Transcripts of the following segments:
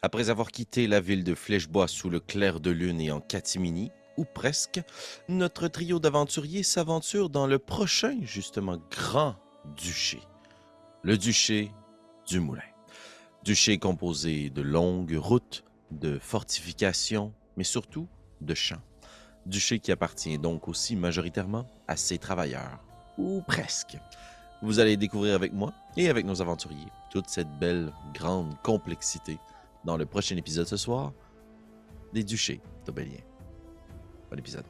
Après avoir quitté la ville de Flèchebois sous le clair de lune et en catimini, ou presque, notre trio d'aventuriers s'aventure dans le prochain, justement, grand duché. Le duché du Moulin. Duché composé de longues routes, de fortifications, mais surtout de champs. Duché qui appartient donc aussi majoritairement à ses travailleurs, ou presque. Vous allez découvrir avec moi et avec nos aventuriers toute cette belle, grande complexité dans le prochain épisode ce soir des Duchés d'Aubélien. Bon épisode.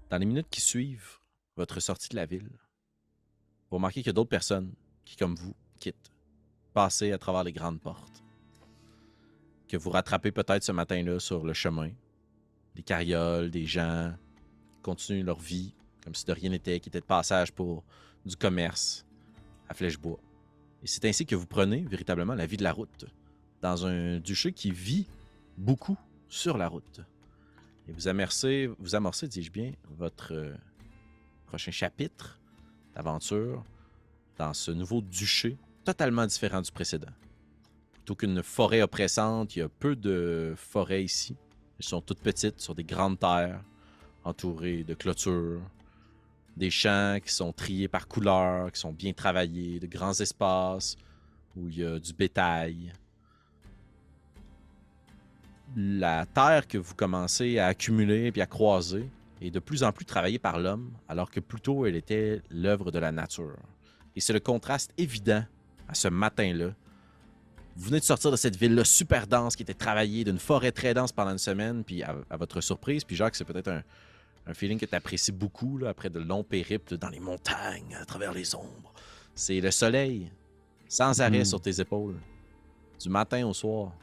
Dans les minutes qui suivent votre sortie de la ville, vous remarquez qu'il y a d'autres personnes qui, comme vous, quittent, passez à travers les grandes portes, que vous rattrapez peut-être ce matin-là sur le chemin, des carrioles, des gens qui continuent leur vie comme si de rien n'était, qui étaient de passage pour du commerce à Flèchebois. Et c'est ainsi que vous prenez véritablement la vie de la route, dans un duché qui vit beaucoup sur la route. Et vous amorcez, dis-je bien, votre prochain chapitre d'aventure dans ce nouveau duché totalement différent du précédent. Plutôt qu'une forêt oppressante, il y a peu de forêts ici. Elles sont toutes petites, sur des grandes terres, entourées de clôtures, des champs qui sont triés par couleur, qui sont bien travaillés, de grands espaces où il y a du bétail. La terre que vous commencez à accumuler et à croiser est de plus en plus travaillée par l'homme, alors que plus tôt elle était l'œuvre de la nature. Et c'est le contraste évident à ce matin-là. Vous venez de sortir de cette ville-là super dense qui était travaillée, d'une forêt très dense pendant une semaine, puis à votre surprise, puis Jacques, c'est peut-être un feeling que tu apprécies beaucoup là, après de longs périples dans les montagnes, à travers les ombres. C'est le soleil, sans arrêt sur tes épaules, du matin au soir.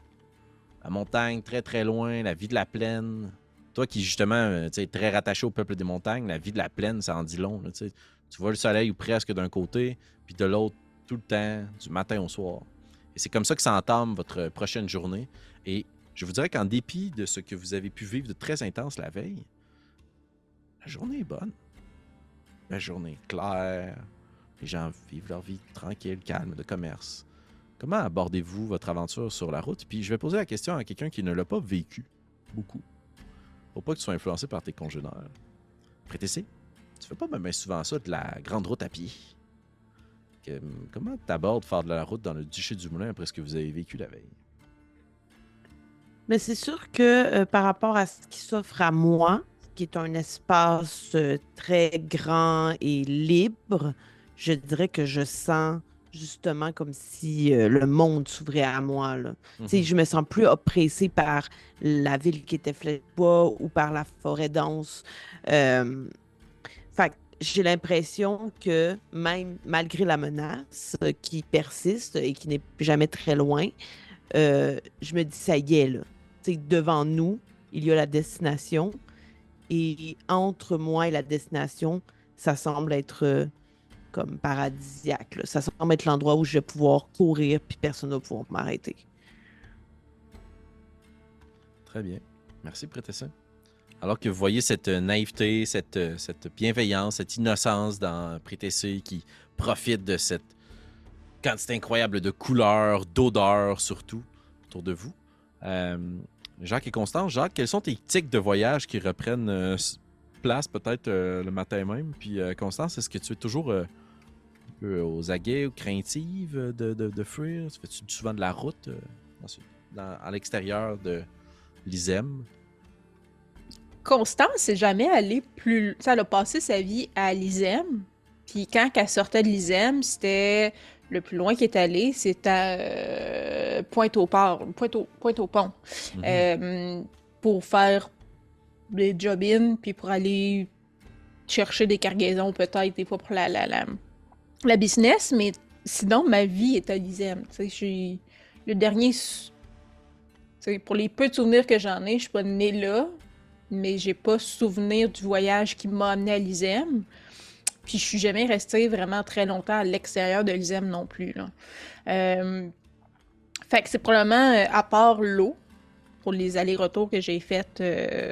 La montagne très très loin, la vie de la plaine. Toi qui justement es très rattaché au peuple des montagnes, la vie de la plaine, ça en dit long. Là, tu vois le soleil ou presque d'un côté, puis de l'autre tout le temps, du matin au soir. Et c'est comme ça que ça entame votre prochaine journée. Et je vous dirais qu'en dépit de ce que vous avez pu vivre de très intense la veille, la journée est bonne. La journée est claire. Les gens vivent leur vie tranquille, calme, de commerce. Comment abordez-vous votre aventure sur la route? Puis je vais poser la question à quelqu'un qui ne l'a pas vécu beaucoup. Pour pas que tu sois influencé par tes congénères. Prétessé, tu fais pas même souvent ça de la grande route à pied. Comment t'abordes faire de la route dans le duché du Moulin après ce que vous avez vécu la veille? Mais c'est sûr que par rapport à ce qui s'offre à moi, qui est un espace très grand et libre, je dirais que je sens justement comme si le monde s'ouvrait à moi, là. Tu sais, je me sens plus oppressée par la ville qui était Flèche-Bois ou par la forêt dense. Euh, Fait que j'ai l'impression que même malgré la menace qui persiste et qui n'est jamais très loin, je me dis, ça y est, là. Tu sais, devant nous, il y a la destination. Et entre moi et la destination, ça semble être comme paradisiaque, là. Ça semble être l'endroit où je vais pouvoir courir, puis personne ne va pouvoir m'arrêter. Très bien. Merci, Prétessin. Alors que vous voyez cette naïveté, cette bienveillance, cette innocence dans Prétessé qui profite de cette quantité incroyable de couleurs, d'odeurs surtout, autour de vous. Jacques et Constance, Jacques, quels sont tes tics de voyage qui reprennent place peut-être le matin même? Puis Constance, est-ce que tu es toujours un peu aux aguets ou craintive de fuir? Fais-tu souvent de la route à l'extérieur de l'Isem? Constance n'est jamais allée plus... Ça, elle a passé sa vie à l'ISEM. Puis quand elle sortait de l'ISEM, c'était... Le plus loin qu'elle est allée, c'était à Pointe-au-Port, Pointe-au-Pont. Pour faire des job-in, puis pour aller chercher des cargaisons, peut-être, des fois pour la business. Mais sinon, ma vie est à l'ISEM. Tu sais, le dernier... Pour les peu de souvenirs que j'en ai, je suis pas née là, mais j'ai pas souvenir du voyage qui m'a amené à l'ISEM. Puis je suis jamais restée vraiment très longtemps à l'extérieur de l'ISEM non plus, là. Fait que c'est probablement, à part l'eau, pour les allers-retours que j'ai faits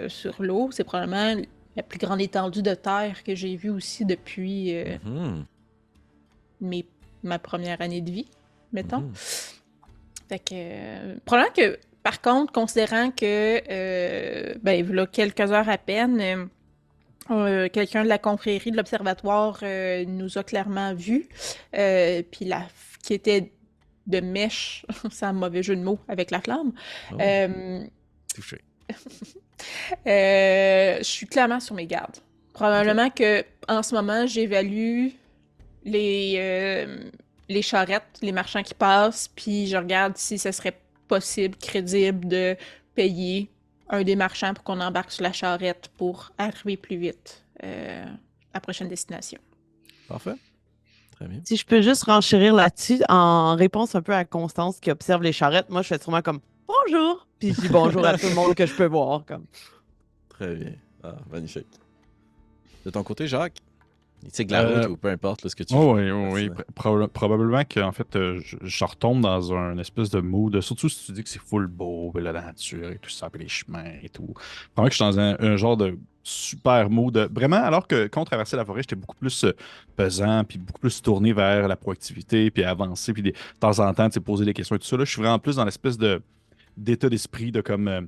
sur l'eau. C'est probablement la plus grande étendue de terre que j'ai vue aussi depuis ma première année de vie, mettons. Fait que, probablement que, par contre, considérant que, il y a quelques heures à peine, quelqu'un de la confrérie de l'Observatoire nous a clairement vus, puis qui était de mèche, c'est un mauvais jeu de mots, avec la flamme. Touché. Je suis clairement sur mes gardes. Probablement que en ce moment, j'évalue les charrettes, les marchands qui passent, puis je regarde si ce serait possible, crédible de payer un des marchands pour qu'on embarque sur la charrette pour arriver plus vite à la prochaine destination. Parfait. Très bien. Si je peux juste renchérir là-dessus, en réponse un peu à Constance qui observe les charrettes, moi je fais sûrement comme bonjour, puis je dis bonjour à tout le monde que je peux voir. Comme. Très bien. Ah, magnifique. De ton côté, Jacques? Tu la route ou peu importe là, ce que tu veux. Oui. Probablement que en fait, je retombe dans un espèce de mood, surtout si tu dis que c'est full beau, la nature et tout ça, puis les chemins et tout. Probablement que je suis dans un genre de super mood. Vraiment, alors que quand on traversait la forêt, j'étais beaucoup plus pesant, puis beaucoup plus tourné vers la proactivité, puis avancer, puis de temps en temps, poser des questions et tout ça. Là, je suis vraiment plus dans l'espèce d'état d'esprit de comme...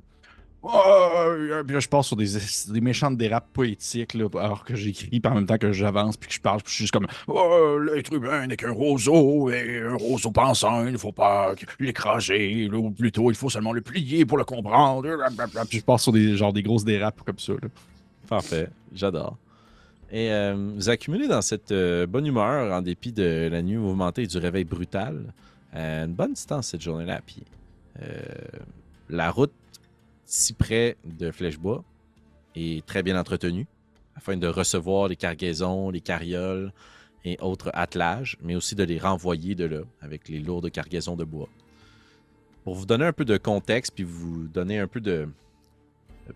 puis là, je passe sur des méchantes dérapes poétiques, là, alors que j'écris, puis en même temps que j'avance, puis que je parle, puis je suis juste comme l'être humain n'est qu'un roseau, et un roseau pensant, il ne faut pas l'écraser, ou plutôt, il faut seulement le plier pour le comprendre. Puis je passe sur des grosses dérapes comme ça. Là. Parfait, j'adore. Et vous accumulez dans cette bonne humeur, en dépit de la nuit mouvementée et du réveil brutal, une bonne distance cette journée-là à pied. La route si près de Flèchebois est très bien entretenue afin de recevoir les cargaisons, les carrioles et autres attelages, mais aussi de les renvoyer de là avec les lourdes cargaisons de bois. Pour vous donner un peu de contexte puis vous donner un peu de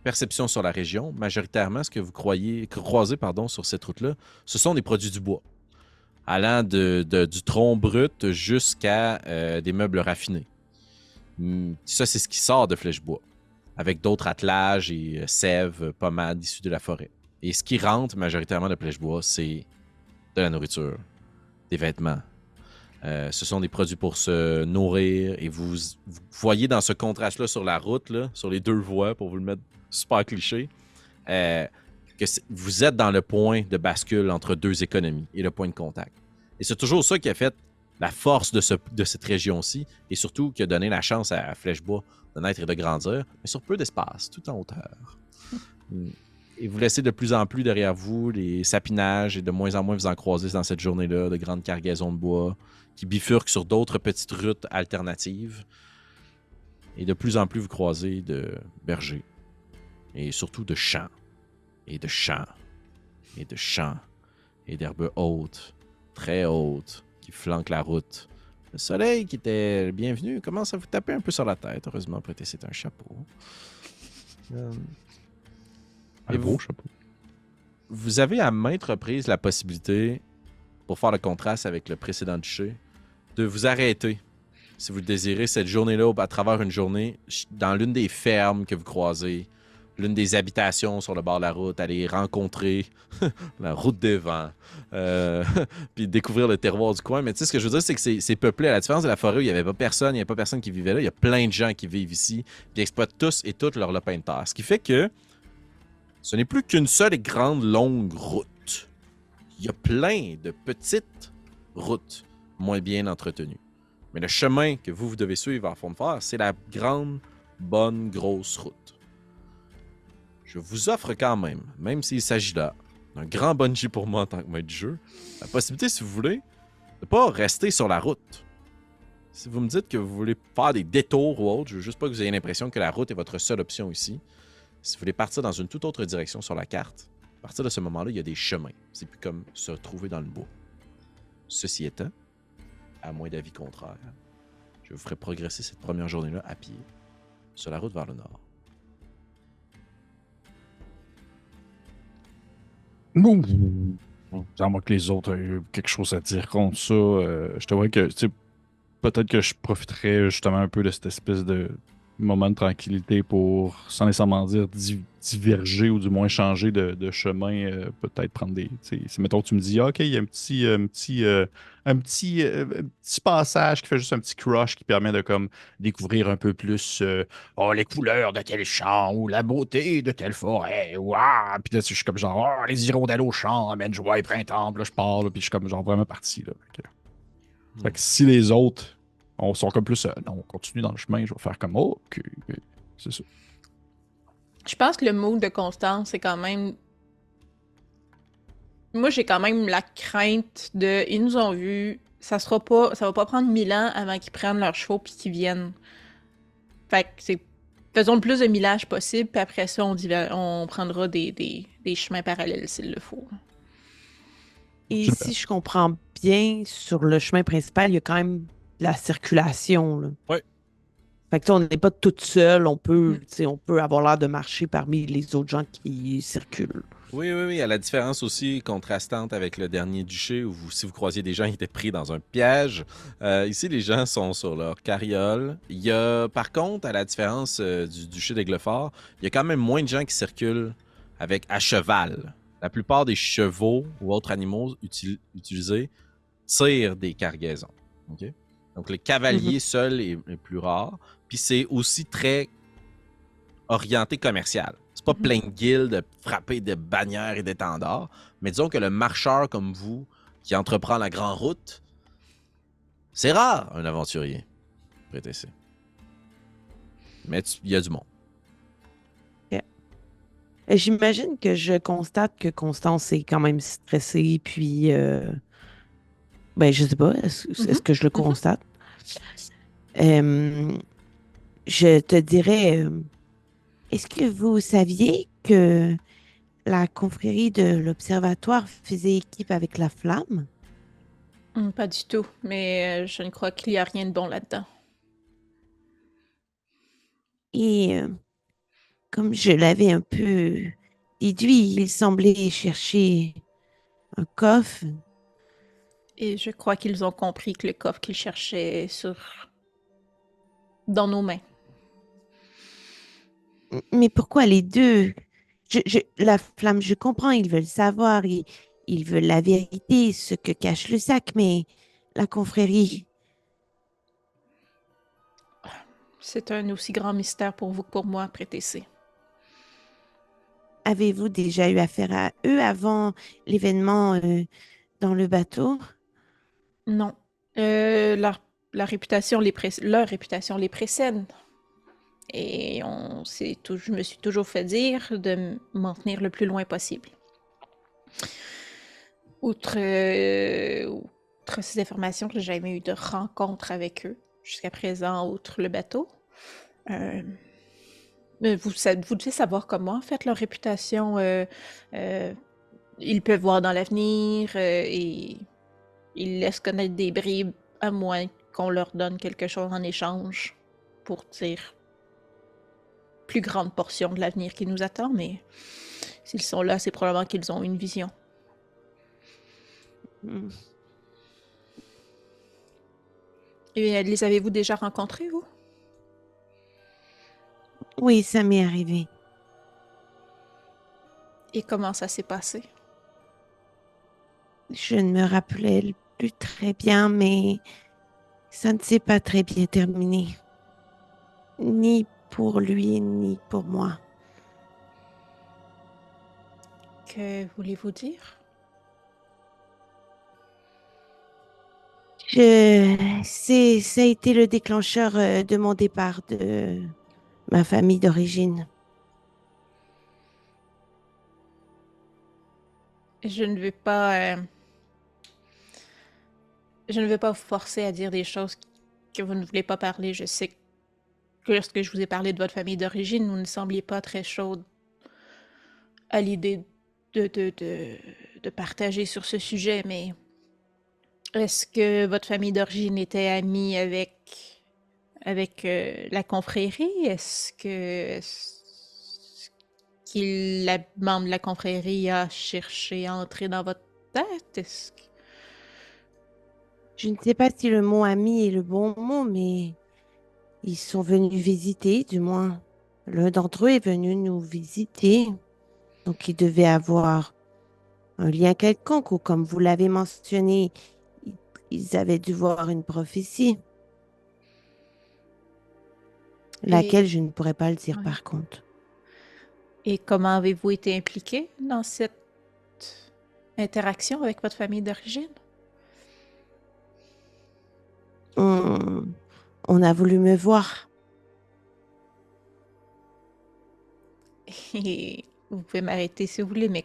perception sur la région, majoritairement ce que vous croisez sur cette route-là, ce sont des produits du bois, allant du tronc brut jusqu'à des meubles raffinés. Ça, c'est ce qui sort de Flèchebois, avec d'autres attelages et sèves, pommades issues de la forêt. Et ce qui rentre majoritairement de Flèchebois, c'est de la nourriture, des vêtements. Ce sont des produits pour se nourrir. Et vous voyez dans ce contraste-là sur la route, là, sur les deux voies, pour vous le mettre super cliché, que vous êtes dans le point de bascule entre deux économies et le point de contact. Et c'est toujours ça qui a fait la force de cette région-ci, et surtout qui a donné la chance à Flèchebois de naître et de grandir, mais sur peu d'espace, tout en hauteur. Et vous laissez de plus en plus derrière vous les sapinages, et de moins en moins vous en croisez dans cette journée-là, de grandes cargaisons de bois qui bifurquent sur d'autres petites routes alternatives. Et de plus en plus vous croisez de bergers, et surtout de champs, et de champs, et de champs, et d'herbes hautes, très hautes, qui flanquent la route. Le soleil qui était le bienvenu commence à vous taper un peu sur la tête. Heureusement, prêtez, c'est un chapeau. Un beau chapeau. Vous avez à maintes reprises la possibilité, pour faire le contraste avec le précédent duché, de vous arrêter, si vous le désirez, cette journée-là, à travers une journée, dans l'une des fermes que vous croisez, l'une des habitations sur le bord de la route, aller rencontrer la route des vents, puis découvrir le terroir du coin. Mais tu sais, ce que je veux dire, c'est que c'est peuplé. À la différence de la forêt où il n'y avait pas personne, il n'y avait pas personne qui vivait là, il y a plein de gens qui vivent ici, puis exploitent tous et toutes leur lopin de terre. Ce qui fait que ce n'est plus qu'une seule et grande longue route. Il y a plein de petites routes moins bien entretenues. Mais le chemin que vous devez suivre en fond de fer, c'est la grande, bonne, grosse route. Je vous offre quand même s'il s'agit là d'un grand bungee pour moi en tant que maître du jeu, la possibilité, si vous voulez, de ne pas rester sur la route. Si vous me dites que vous voulez faire des détours ou autre, je veux juste pas que vous ayez l'impression que la route est votre seule option ici. Si vous voulez partir dans une toute autre direction sur la carte, à partir de ce moment-là, il y a des chemins. C'est plus comme se retrouver dans le bois. Ceci étant, à moins d'avis contraire, je vous ferai progresser cette première journée-là à pied, sur la route vers le nord. À moins que les autres aient quelque chose à dire contre ça, je te vois que peut-être que je profiterais justement un peu de cette espèce de moment de tranquillité pour, sans nécessairement dire diverger ou du moins changer de chemin, peut-être prendre des. Si mettons tu me dis, ah, OK, il y a un petit passage qui fait juste un petit crush qui permet de comme découvrir un peu plus oh, les couleurs de tel champ ou la beauté de telle forêt. Ou, ah! Puis là, je suis comme genre, oh, les hirondelles au champ, amène joie et printemps. Puis là, je pars, là, puis je suis comme genre vraiment parti. Là. Fait que si les autres sont comme plus, non, on continue dans le chemin, je vais faire comme, oh, OK, OK. C'est ça. Je pense que le mood de Constance, c'est quand même. Moi, j'ai quand même la crainte de. Ils nous ont vus. Ça va pas prendre 1000 ans avant qu'ils prennent leurs chevaux puis qu'ils viennent. Fait que c'est. Faisons le plus de millage possible, puis après ça, on prendra des chemins parallèles s'il le faut. Et Super. si je comprends bien, sur le chemin principal, il y a quand même la circulation. Là. Ouais. Fait que on n'est pas toute seule, on peut avoir l'air de marcher parmi les autres gens qui circulent. Oui, oui, oui. À la différence aussi contrastante avec le dernier duché, où si vous croisiez des gens qui étaient pris dans un piège, ici, les gens sont sur leur carriole. Il y a, par contre, à la différence du duché d'Aiglefort, il y a quand même moins de gens qui circulent à cheval. La plupart des chevaux ou autres animaux utilisés tirent des cargaisons. OK? Donc, le cavalier seul est plus rare. Puis c'est aussi très orienté commercial. C'est pas plein de guildes frappées de bannières et d'étendards, mais disons que le marcheur comme vous, qui entreprend la grande route, c'est rare, un aventurier. PTC. Mais il y a du monde. Et j'imagine que je constate que Constance est quand même stressée, puis ben je sais pas, est-ce que je le constate? Je te dirais, est-ce que vous saviez que la confrérie de l'Observatoire faisait équipe avec la Flamme? Pas du tout, mais je ne crois qu'il y a rien de bon là-dedans. Et comme je l'avais un peu déduit, il semblait chercher un coffre. Et je crois qu'ils ont compris que le coffre qu'ils cherchaient est dans nos mains. Mais pourquoi les deux? La Flamme, je comprends, ils veulent savoir, ils veulent la vérité, ce que cache le sac, mais la confrérie, C'est un aussi grand mystère pour vous que pour moi, PTC. avez-vous déjà eu affaire à eux avant l'événement dans le bateau? Non. Leur réputation les précède. Et je me suis toujours fait dire de m'en tenir le plus loin possible. Outre ces informations, j'ai jamais eu de rencontre avec eux jusqu'à présent, outre le bateau. Mais vous devez savoir comment, en fait, leur réputation. Ils peuvent voir dans l'avenir et ils laissent connaître des bribes à moins qu'on leur donne quelque chose en échange pour dire plus grande portion de l'avenir qui nous attend, mais s'ils sont là, c'est probablement qu'ils ont une vision. Et les avez-vous déjà rencontrés, vous? Oui, ça m'est arrivé. Et comment ça s'est passé? Je ne me rappelais plus très bien, mais ça ne s'est pas très bien terminé. Ni pour lui, ni pour moi. Que voulez-vous dire? Ça a été le déclencheur de mon départ de ma famille d'origine. Je ne veux pas... Je ne veux pas vous forcer à dire des choses que vous ne voulez pas parler. Je sais que lorsque je vous ai parlé de votre famille d'origine, vous ne sembliez pas très chaude à l'idée de partager sur ce sujet, mais est-ce que votre famille d'origine était amie avec la confrérie? Est-ce qu'il, la membre de la confrérie, a cherché à entrer dans votre tête? Je ne sais pas si le mot ami est le bon mot, mais Ils sont venus visiter, du moins, l'un d'entre eux est venu nous visiter. Donc, ils devaient avoir un lien quelconque, ou comme vous l'avez mentionné, ils, ils avaient dû voir une prophétie, Et, laquelle je ne pourrais pas le dire ouais. par contre. Et comment avez-vous été impliqué dans cette interaction avec votre famille d'origine? On, on a voulu me voir. Et vous pouvez m'arrêter si vous voulez, mais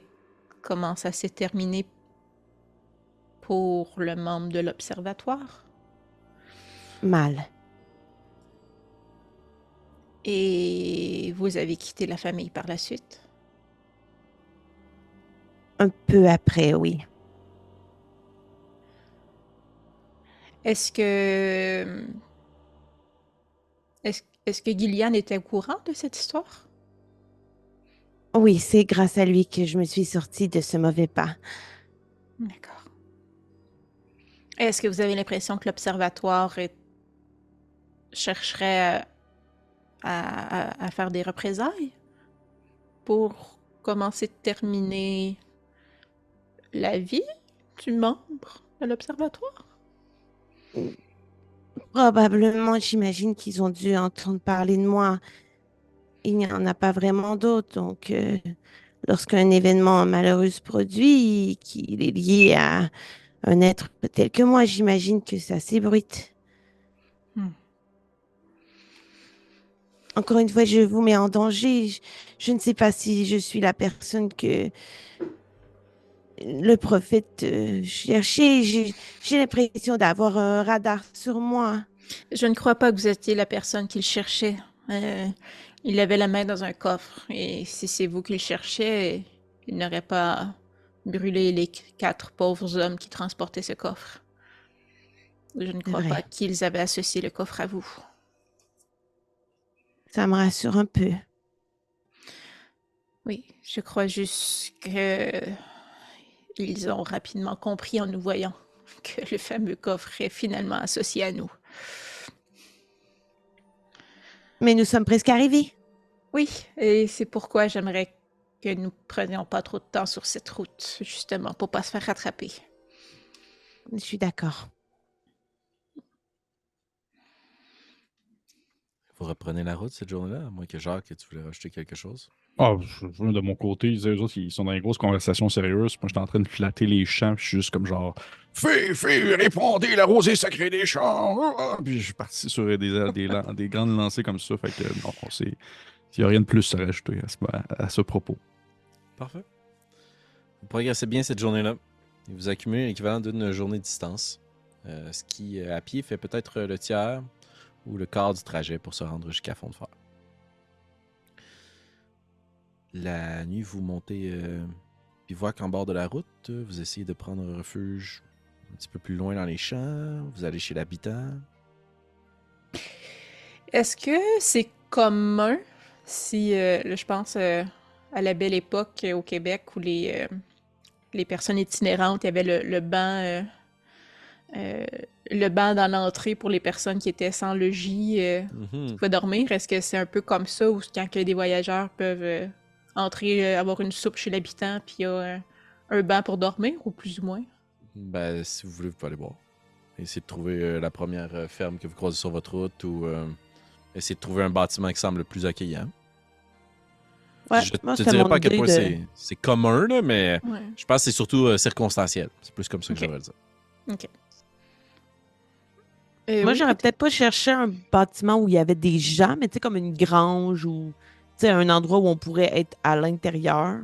comment ça s'est terminé pour le membre de l'observatoire? Mal. Et vous avez quitté la famille par la suite? Un peu après, oui. Est-ce que... Est-ce que Gillian était au courant de cette histoire? Oui, c'est grâce à lui que je me suis sortie de ce mauvais pas. D'accord. Est-ce que vous avez l'impression que l'Observatoire chercherait à faire des représailles pour commencer de terminer la vie du membre de l'Observatoire? Probablement, j'imagine qu'ils ont dû entendre parler de moi. Il n'y en a pas vraiment d'autres. Donc, lorsqu'un événement malheureux se produit, qu'il est lié à un être tel que moi, j'imagine que ça s'ébruite. Hmm. Encore une fois, je vous mets en danger. Je ne sais pas si je suis la personne que le prophète cherchait. J'ai l'impression d'avoir un radar sur moi. Je ne crois pas que vous étiez la personne qu'il cherchait. Euh, il avait la main dans un coffre, et si c'est vous qui le cherchez, il n'aurait pas brûlé les 4 pauvres hommes qui transportaient ce coffre. Je ne C'est crois pas vrai. qu'ils avaient associé le coffre à vous. Ça me rassure un peu. Oui, je crois juste que ils ont rapidement compris en nous voyant que le fameux coffre est finalement associé à nous. Mais nous sommes presque arrivés. Oui, et c'est pourquoi j'aimerais que nous prenions pas trop de temps sur cette route, justement, pour pas se faire rattraper. Je suis d'accord. Vous reprenez la route cette journée-là, à moins que Jacques, tu voulais rajouter quelque chose. Ah, de mon côté, eux autres, ils sont dans des grosses conversations sérieuses. Moi, j'étais en train de flatter les champs, puis je suis juste comme genre, fée, répondez, la rosée sacrée des champs. Puis je suis parti sur des grandes lancées comme ça. Fait que non, il n'y a rien de plus à rajouter à ce propos. Parfait. Vous progressez bien cette journée-là. Et vous accumulez l'équivalent d'une journée de distance. Ce qui, à pied, fait peut-être le tiers ou le quart du trajet pour se rendre jusqu'à Fond de Fer. La nuit, vous montez bivouac en bord de la route. Vous essayez de prendre un refuge un petit peu plus loin dans les champs. Vous allez chez l'habitant. Est-ce que c'est commun si, là, je pense à la belle époque au Québec où les personnes itinérantes, il y avait euh, le banc dans l'entrée pour les personnes qui étaient sans logis, qui pouvaient dormir. Est-ce que c'est un peu comme ça où quand que des voyageurs peuvent entrer, avoir une soupe chez l'habitant, puis il y a un banc pour dormir, ou plus ou moins? Ben, si vous voulez, vous pouvez aller voir. Essayez de trouver la première ferme que vous croisez sur votre route ou essayez de trouver un bâtiment qui semble le plus accueillant. Ouais, Je moi, te c'était dirais mon pas à quel idée point de... c'est commun, là, mais Ouais. je pense que c'est surtout circonstanciel. C'est plus comme ça que Ok. j'aurais le dire. Ok. Moi, Oui, j'aurais peut-être pas cherché un bâtiment où il y avait des gens, mais tu sais, comme une grange ou tu sais, un endroit où on pourrait être à l'intérieur,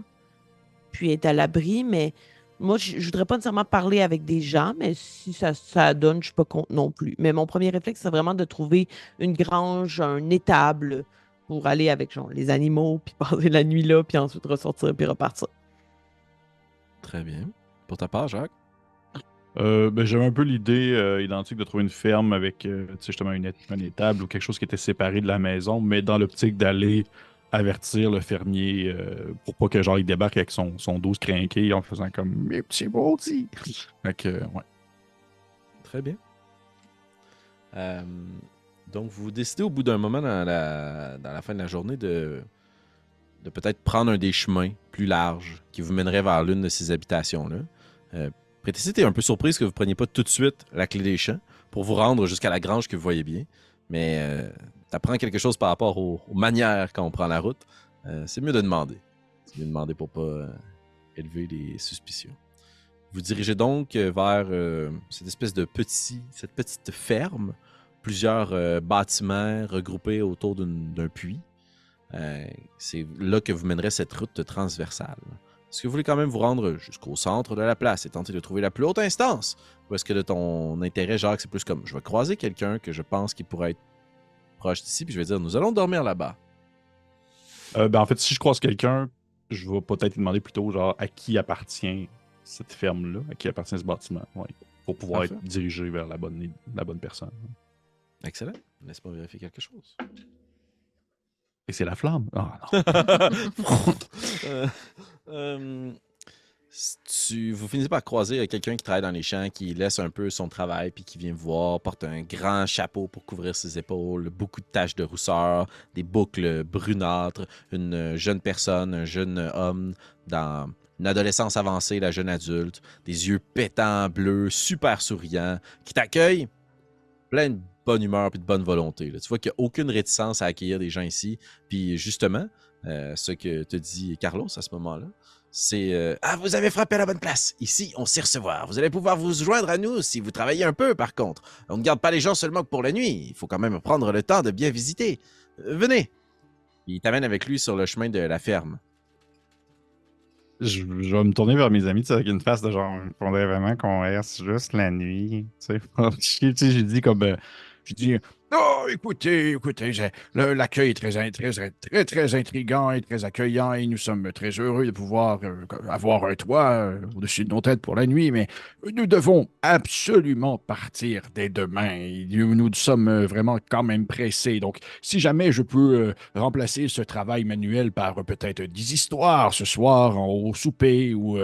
puis être à l'abri. Mais moi, je voudrais pas nécessairement parler avec des gens, mais si ça donne, je suis pas contre non plus. Mais mon premier réflexe, c'est vraiment de trouver une grange, un étable pour aller avec genre, les animaux, puis passer la nuit là, puis ensuite ressortir, puis repartir. Très bien. Pour ta part, Jacques? Ben, j'avais un peu l'idée identique de trouver une ferme avec tu sais, justement un étable ou quelque chose qui était séparé de la maison, mais dans l'optique d'aller avertir le fermier pour pas que genre il débarque avec son 12 crinqué en faisant comme mes petits maudits. Fait que, ouais. Très bien. Donc, vous décidez au bout d'un moment dans la fin de la journée de peut-être prendre un des chemins plus larges qui vous mènerait vers l'une de ces habitations-là. Prétessie, t'es un peu surprise que vous ne preniez pas tout de suite la clé des champs pour vous rendre jusqu'à la grange que vous voyez bien. Mais t'apprends quelque chose par rapport aux manières quand on prend la route. C'est mieux de demander. C'est mieux de demander pour pas élever les suspicions. Vous dirigez donc vers cette petite ferme. Plusieurs bâtiments regroupés autour d'un puits. C'est là que vous mènerez cette route transversale. Est-ce que vous voulez quand même vous rendre jusqu'au centre de la place et tenter de trouver la plus haute instance? Ou est-ce que de ton intérêt, Jacques, c'est plus comme je vais croiser quelqu'un que je pense qui pourrait être proche d'ici, puis je vais dire nous allons dormir là-bas? En fait, si je croise quelqu'un, je vais peut-être lui demander plutôt genre à qui appartient cette ferme-là, à qui appartient ce bâtiment, pour pouvoir Parfait. être dirigé vers la bonne personne. Excellent. Laisse-moi vérifier quelque chose. Et c'est la flamme. Ah non. Vous finissez par croiser quelqu'un qui travaille dans les champs, qui laisse un peu son travail, puis qui vient vous voir, porte un grand chapeau pour couvrir ses épaules, beaucoup de taches de rousseur, des boucles brunâtres, une jeune personne, un jeune homme dans une adolescence avancée, la jeune adulte, des yeux pétants, bleus, super souriants, qui t'accueille plein de bonne humeur et de bonne volonté. Là. Tu vois qu'il n'y a aucune réticence à accueillir des gens ici. Puis justement, ce que te dit Carlos à ce moment-là, c'est « Ah, vous avez frappé à la bonne place. Ici, on sait recevoir. Vous allez pouvoir vous joindre à nous si vous travaillez un peu, par contre. On ne garde pas les gens seulement que pour la nuit. Il faut quand même prendre le temps de bien visiter. Venez. » Il t'amène avec lui sur le chemin de la ferme. Je vais me tourner vers mes amis, tu sais, avec une face de genre, il faudrait vraiment qu'on reste juste la nuit. Tu sais, j'ai dit comme. J'ai dit, oh, écoutez, l'accueil est très intriguant et très accueillant et nous sommes très heureux de pouvoir avoir un toit au-dessus de nos têtes pour la nuit, mais nous devons absolument partir dès demain. Et nous sommes vraiment quand même pressés. Donc, si jamais je peux remplacer ce travail manuel par peut-être 10 histoires ce soir au souper ou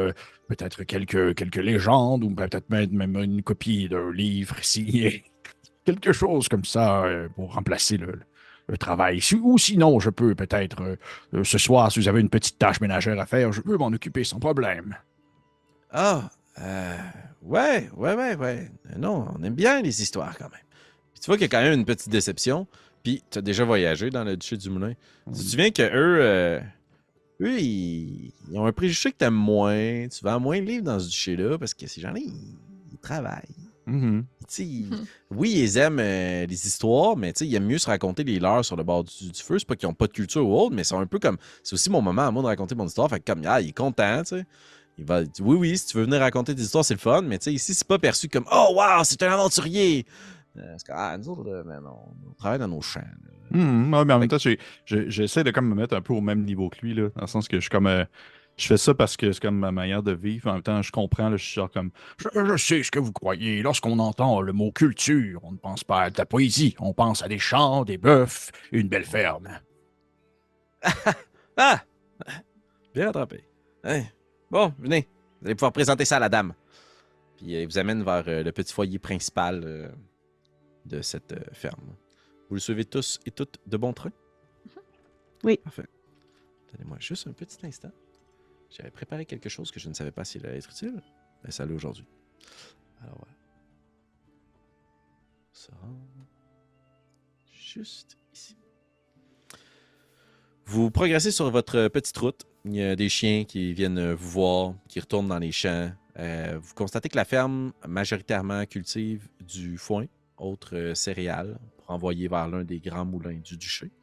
peut-être quelques légendes ou peut-être même une copie d'un livre signé. Quelque chose comme ça pour remplacer le travail. Ou sinon, je peux peut-être, ce soir, si vous avez une petite tâche ménagère à faire, je peux m'en occuper sans problème. Ah, ouais. Non, on aime bien les histoires quand même. Puis tu vois qu'il y a quand même une petite déception. Puis tu as déjà voyagé dans le duché du Moulin. Tu te souviens que eux, ils ont un préjugé que t'aimes moins. Tu vends moins de livres dans ce duché-là parce que ces gens-là, ils travaillent. Mm-hmm. Oui, ils aiment les histoires, mais ils aiment mieux se raconter les leurs sur le bord du feu. C'est pas qu'ils ont pas de culture ou autre, mais c'est un peu comme. C'est aussi mon moment à moi de raconter mon histoire. Fait que comme, il est content, tu sais. Il va dire, oui, si tu veux venir raconter des histoires, c'est le fun, mais ici, c'est pas perçu comme oh, wow, c'est un aventurier. Parce que, nous autres, on travaille dans nos champs. Mais en même temps, j'essaie de comme me mettre un peu au même niveau que lui, là, dans le sens que je suis comme. Je fais ça parce que c'est comme ma manière de vivre. En même temps, je comprends, là, je suis genre comme. Je sais ce que vous croyez. Lorsqu'on entend le mot culture, on ne pense pas à de la poésie. On pense à des champs, des bœufs, une belle ferme. Ah! Bien rattrapé. Hein? Bon, venez. Vous allez pouvoir présenter ça à la dame. Puis il vous amène vers le petit foyer principal de cette ferme. Vous le suivez tous et toutes de bon train? Oui. Parfait. Donnez-moi juste un petit instant. J'avais préparé quelque chose que je ne savais pas s'il allait être utile. Mais ça l'est aujourd'hui. Alors voilà. Ça rentre juste ici. Vous progressez sur votre petite route. Il y a des chiens qui viennent vous voir, qui retournent dans les champs. Vous constatez que la ferme majoritairement cultive du foin, autres céréales, pour envoyer vers l'un des grands moulins du duché.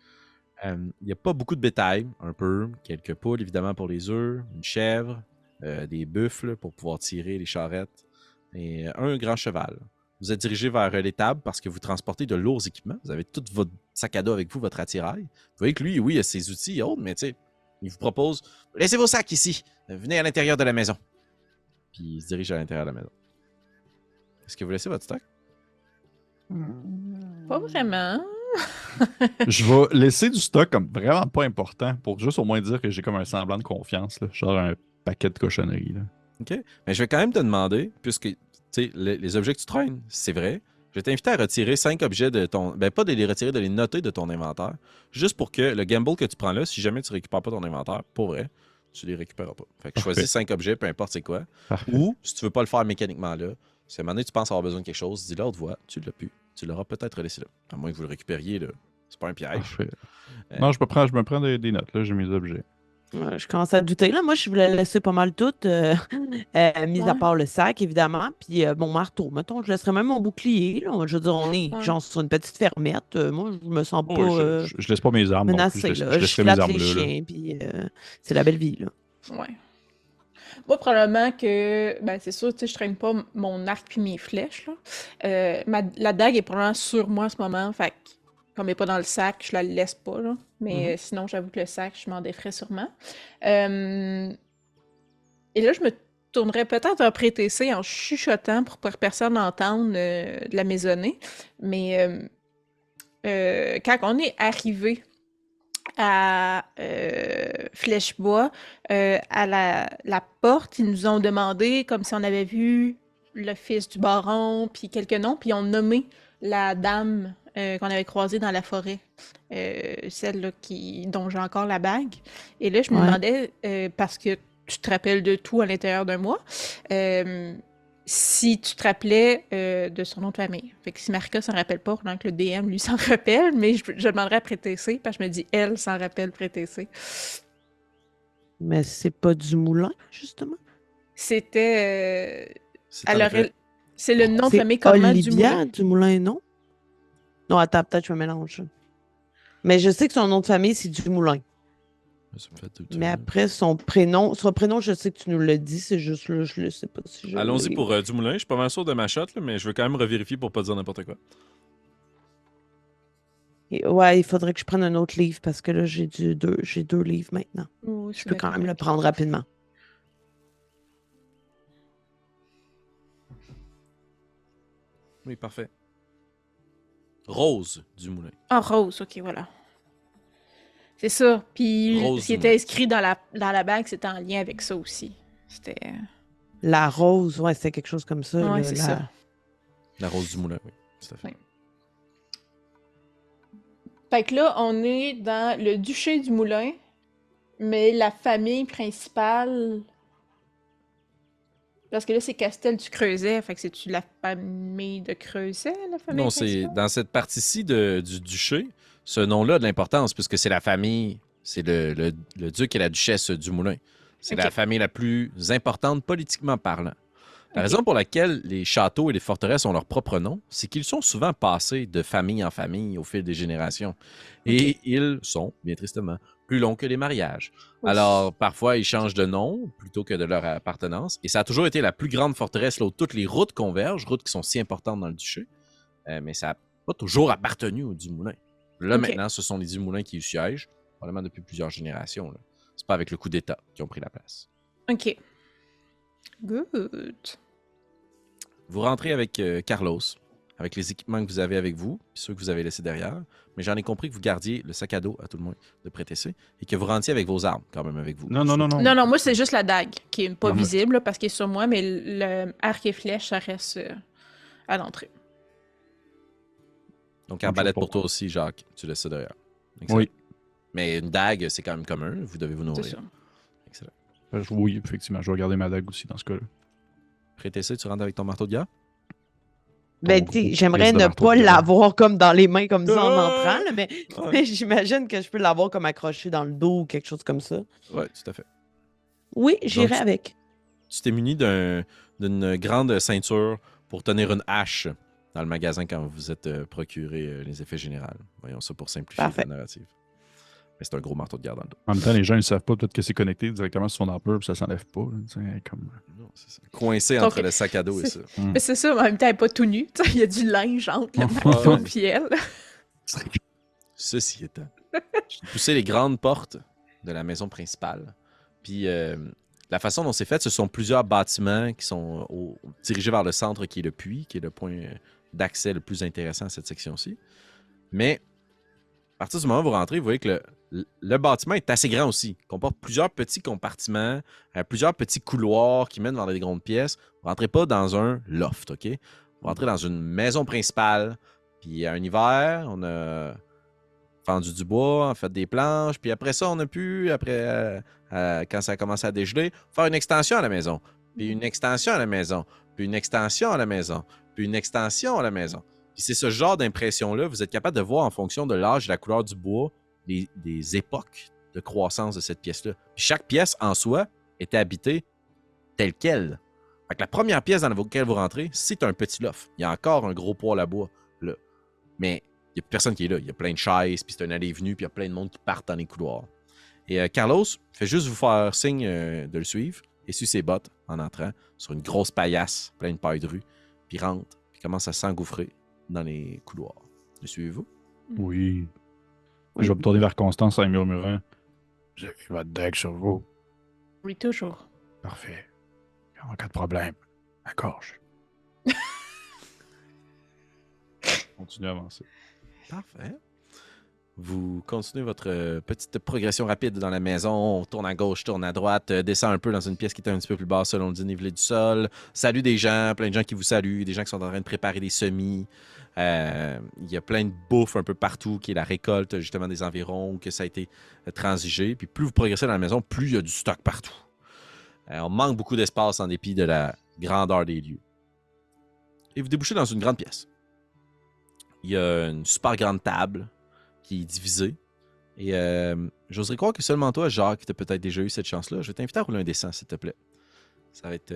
Il n'y a pas beaucoup de bétail, un peu, quelques poules évidemment pour les œufs, une chèvre, des buffles pour pouvoir tirer les charrettes et un grand cheval. Vous êtes dirigé vers l'étable parce que vous transportez de lourds équipements. Vous avez tout votre sac à dos avec vous, votre attirail. Vous voyez que lui, oui, il a ses outils et autres, mais tu sais, il vous propose « Laissez vos sacs ici, venez à l'intérieur de la maison. » Puis il se dirige à l'intérieur de la maison. Est-ce que vous laissez votre stock? Pas vraiment. Je vais laisser du stock comme vraiment pas important pour juste au moins dire que j'ai comme un semblant de confiance, là, genre un paquet de cochonneries. Là. OK. Mais je vais quand même te demander, puisque les objets que tu traînes, c'est vrai, Je vais t'inviter à retirer 5 objets de ton... Ben, pas de les retirer, de les noter de ton inventaire. Juste pour que le gamble que tu prends là, si jamais tu récupères pas ton inventaire, pour vrai, tu les récupéreras pas. Fait que choisis 5 objets, peu importe c'est quoi. Parfait. Ou, si tu veux pas le faire mécaniquement là, si à un moment donné tu penses avoir besoin de quelque chose, dis-le à haute voix, tu l'as plus. Tu l'auras peut-être laissé là. À moins que vous le récupériez, là. C'est pas un piège. Parfait. Non, je me prends des notes, là, j'ai mes objets. Ouais, je commence à douter. Là, moi, je voulais laisser pas mal tout, mis à Ouais. part le sac, évidemment. Puis mon marteau, mettons, je laisserais même mon bouclier. Là. Je veux dire, on est Ouais. genre sur une petite fermette. Moi, je me sens pas Ouais, je laisse pas mes armes non plus. menacée. Je Là. Je laisserai mes flatte armes les là. chiens, puis c'est la belle vie. Là. Ouais. Moi, probablement que, ben, c'est sûr, tu sais, je traîne pas mon arc puis mes flèches, là. La dague est probablement sur moi en ce moment, fait que, comme elle est pas dans le sac, je la laisse pas, là. Mais sinon, j'avoue que le sac, je m'en déferais sûrement. Et là, je me tournerais peut-être vers Prétessé en chuchotant pour que personne n'entende de la maisonnée. Mais quand on est arrivé à Flèchebois, à la porte, ils nous ont demandé comme si on avait vu le fils du baron, puis quelques noms, puis ils ont nommé la dame qu'on avait croisée dans la forêt, celle là, dont j'ai encore la bague. Et là, je me Ouais. demandais, parce que tu te rappelles de tout à l'intérieur d'un mois, si tu te rappelais de son nom de famille. Fait que si Marika s'en rappelle pas, pendant que le DM lui s'en rappelle, mais je demanderais à Prétessé, parce que je me dis, elle s'en rappelle Prétessé. Mais c'est pas du moulin, justement. C'était. C'est Elle en aurait- effet- C'est le nom de C'est famille commun du Olivia moulin. du moulin, non? Non, attends, peut-être que je me mélange. Mais je sais que son nom de famille, c'est du moulin. Ça me fait douter. Mais après, son prénom, je sais que tu nous l'as dit, c'est juste là, je ne sais pas si je Allons-y l'ai. pour Dumoulin. Je suis pas mal sûr de ma shot, là, mais je veux quand même revérifier pour pas dire n'importe quoi. Ouais, il faudrait que je prenne un autre livre parce que là, j'ai deux livres maintenant. Oui, Je c'est peux quand même le correct. prendre rapidement. Oui, parfait. Rose Dumoulin. Ah, Rose, ok, voilà. C'est ça. Puis Rose ce qui du était moulin. inscrit dans la bague, c'était en lien avec ça aussi. C'était. La rose, ouais, c'est quelque chose comme ça. Ouais, là, c'est ça. La Rose Dumoulin, oui. Tout à fait. Oui. Fait que là, on est dans le duché du Moulin, mais la famille principale. Parce que là, c'est Castel du Creuset. Fait que c'est-tu la famille de Creuset, la famille Non, c'est principale? dans cette partie-ci du duché, ce nom-là a de l'importance puisque c'est la famille, c'est le duc et la duchesse du Moulin. C'est Ok. la famille la plus importante politiquement parlant. La Ok. raison pour laquelle les châteaux et les forteresses ont leur propre nom, c'est qu'ils sont souvent passés de famille en famille au fil des générations. Et ils sont, bien tristement, plus longs que les mariages. Oui. Alors, parfois, ils changent de nom plutôt que de leur appartenance. Et ça a toujours été la plus grande forteresse là où toutes les routes convergent, routes qui sont si importantes dans le duché. Mais ça n'a pas toujours appartenu aux Dumoulin. Là, Ok. maintenant, ce sont les Dumoulin qui y siègent, probablement depuis plusieurs générations. Là. C'est pas avec le coup d'État qu'ils ont pris la place. Ok. Good. Vous rentrez avec Carlos, avec les équipements que vous avez avec vous, puis ceux que vous avez laissés derrière. Mais j'en ai compris que vous gardiez le sac à dos, à tout le moins, de Prétessé, et que vous rentriez avec vos armes, quand même, avec vous. Non. Non, moi, c'est juste la dague qui est pas Non, mais- visible là, parce qu'elle est sur moi, mais le arc et flèche, ça reste à l'entrée. Donc, arbalète pour toi aussi, Jacques. Tu laisses ça derrière. Excellent. Oui. Mais une dague, c'est quand même commun. Vous devez vous C'est nourrir. ça. Excellent. Oui, effectivement, je vais garder ma dague aussi dans ce cas-là. Prétessé, tu rentres avec ton marteau de guerre? Ben, Ton tu sais, gros j'aimerais crise de ne marteau pas de guerre. l'avoir comme dans les mains comme ça en entrant, là, mais, Ouais. mais j'imagine que je peux l'avoir comme accroché dans le dos ou quelque chose comme ça. Oui, tout à fait. Oui, j'irai Donc, avec. Tu t'es muni d'une grande ceinture pour tenir une hache dans le magasin quand vous êtes procuré les effets généraux. Voyons ça pour simplifier Parfait. la narrative. Mais c'est un gros marteau de guerre dans le dos. En même temps, les gens ne savent pas peut-être que c'est connecté directement sur son armure puis ça s'enlève pas. Là, tu sais, comme... Non, c'est ça. Coincé Donc, entre le sac à dos et ça. Mais c'est ça, mais en même temps, elle est pas tout nue. Il y a du linge entre le marteau Ouais. et elle. Ceci étant, j'ai poussé les grandes portes de la maison principale. Puis la façon dont c'est fait, ce sont plusieurs bâtiments qui sont dirigés vers le centre, qui est le puits, qui est le point d'accès le plus intéressant à cette section-ci. Mais à partir du moment où vous rentrez, vous voyez que le bâtiment est assez grand aussi. Il comporte plusieurs petits compartiments, plusieurs petits couloirs qui mènent vers des grandes pièces. Vous ne rentrez pas dans un loft, OK? Vous Vous rentrez dans une maison principale, puis un hiver, on a fendu du bois, on a fait des planches, puis après ça, on a pu, quand ça a commencé à dégeler, faire une extension à la maison, puis une extension à la maison, puis une extension à la maison, puis une extension à la maison. Puis c'est ce genre d'impression-là, vous êtes capable de voir en fonction de l'âge et la couleur du bois, des époques de croissance de cette pièce-là. Puis chaque pièce, en soi, était habitée telle quelle. Fait que la première pièce dans laquelle vous rentrez, c'est un petit loft. Il y a encore un gros poêle à bois, là. Mais il n'y a plus personne qui est là. Il y a plein de chaises, puis c'est un allée et venue, puis il y a plein de monde qui partent dans les couloirs. Et Carlos fait juste vous faire signe de le suivre, et suit ses bottes en entrant sur une grosse paillasse, pleine de paille de rue, puis rentre, puis commence à s'engouffrer dans les couloirs. Le suivez-vous? Oui. Je vais me tourner vers Constance en murmurant. Vous avez votre deck sur vous. Oui, toujours. Parfait. En cas de problème, la gorge. Continuez à avancer. Parfait. Vous continuez votre petite progression rapide dans la maison. On tourne à gauche, tourne à droite, descend un peu dans une pièce qui est un petit peu plus basse selon le dénivelé du sol. Salue des gens, plein de gens qui vous saluent, des gens qui sont en train de préparer des semis. Il y a plein de bouffe un peu partout, qui est la récolte justement des environs, que ça a été transigé. Puis plus vous progressez dans la maison, plus il y a du stock partout. On manque beaucoup d'espace en dépit de la grandeur des lieux. Et vous débouchez dans une grande pièce. Il y a une super grande table qui est divisée. Et j'oserais croire que seulement toi, Jacques, tu as peut-être déjà eu cette chance-là. Je vais t'inviter à rouler un dessin, s'il te plaît. Ça va être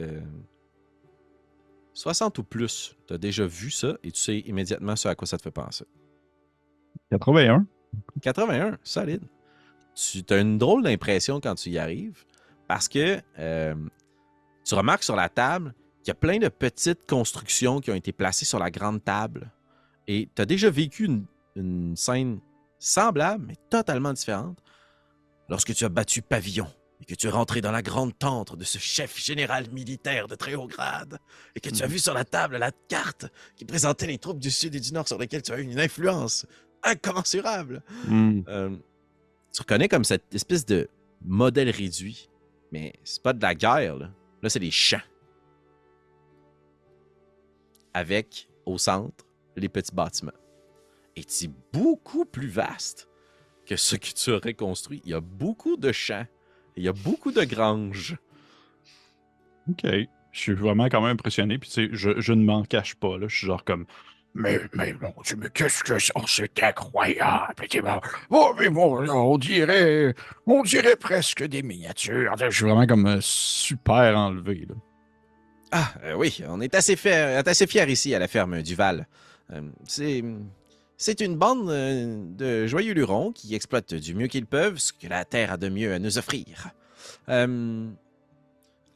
60 ou plus. Tu as déjà vu ça et tu sais immédiatement ce à quoi ça te fait penser. 81. 81, solide. Tu as une drôle d'impression quand tu y arrives parce que tu remarques sur la table qu'il y a plein de petites constructions qui ont été placées sur la grande table. Et tu as déjà vécu une scène semblable, mais totalement différente, lorsque tu as battu pavillon et que tu es rentré dans la grande tente de ce chef général militaire de très haut grade et que tu as vu sur la table la carte qui présentait les troupes du Sud et du Nord sur lesquelles tu as eu une influence incommensurable. Tu reconnais comme cette espèce de modèle réduit, mais c'est pas de la guerre, là. Là, c'est des champs. Avec, au centre, les petits bâtiments. Et c'est beaucoup plus vaste que ce que tu aurais construit. Il y a beaucoup de champs. Il y a beaucoup de granges. OK. Je suis vraiment quand même impressionné. Puis, tu sais, je ne m'en cache pas. Là. Je suis genre comme. Mais mon Dieu, mais qu'est-ce que c'est? Oh, c'est incroyable. Oh, mais bon, là, on dirait presque des miniatures. Je suis vraiment comme super enlevé. Là. Ah, oui, on est assez fiers ici à la ferme du Val. C'est une bande de joyeux lurons qui exploitent du mieux qu'ils peuvent ce que la terre a de mieux à nous offrir.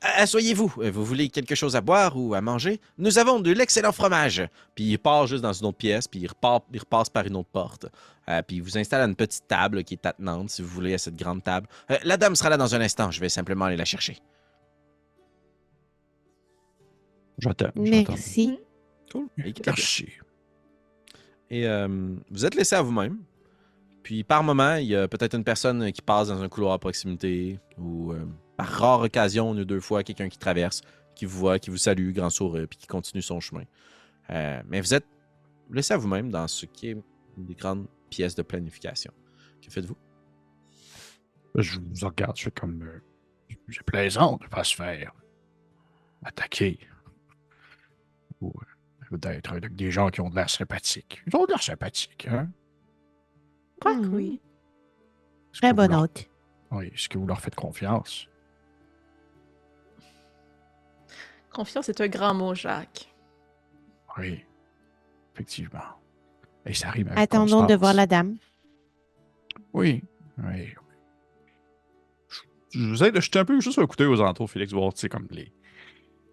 Asseyez-vous. Vous voulez quelque chose à boire ou à manger? Nous avons de l'excellent fromage. Puis il part juste dans une autre pièce, puis il repasse par une autre porte. Puis il vous installe à une petite table qui est attenante, si vous voulez, à cette grande table. La dame sera là dans un instant. Je vais simplement aller la chercher. J'attends. Merci. Cool. Merci. Et vous êtes laissé à vous-même. Puis par moment, il y a peut-être une personne qui passe dans un couloir à proximité ou par rare occasion, une ou deux fois, quelqu'un qui traverse, qui vous voit, qui vous salue, grand sourire, puis qui continue son chemin. Mais vous êtes laissé à vous-même dans ce qui est une des grandes pièces de planification. Que faites-vous? Je vous regarde, je fais comme... c'est plaisant de ne pas se faire attaquer. Ou d'être avec des gens qui ont de l'air sympathiques. Ils ont de l'air sympathiques, hein? Quoi que oui. Très bonne hôte. Oui, est-ce que vous leur faites confiance? Confiance est un grand mot, Jacques. Oui, effectivement. Et ça rime avec Attendons Constance. de voir la dame. Oui. Je vous aide de jeter un peu juste un coup d'œil aux alentours, Félix, voir, tu sais, comme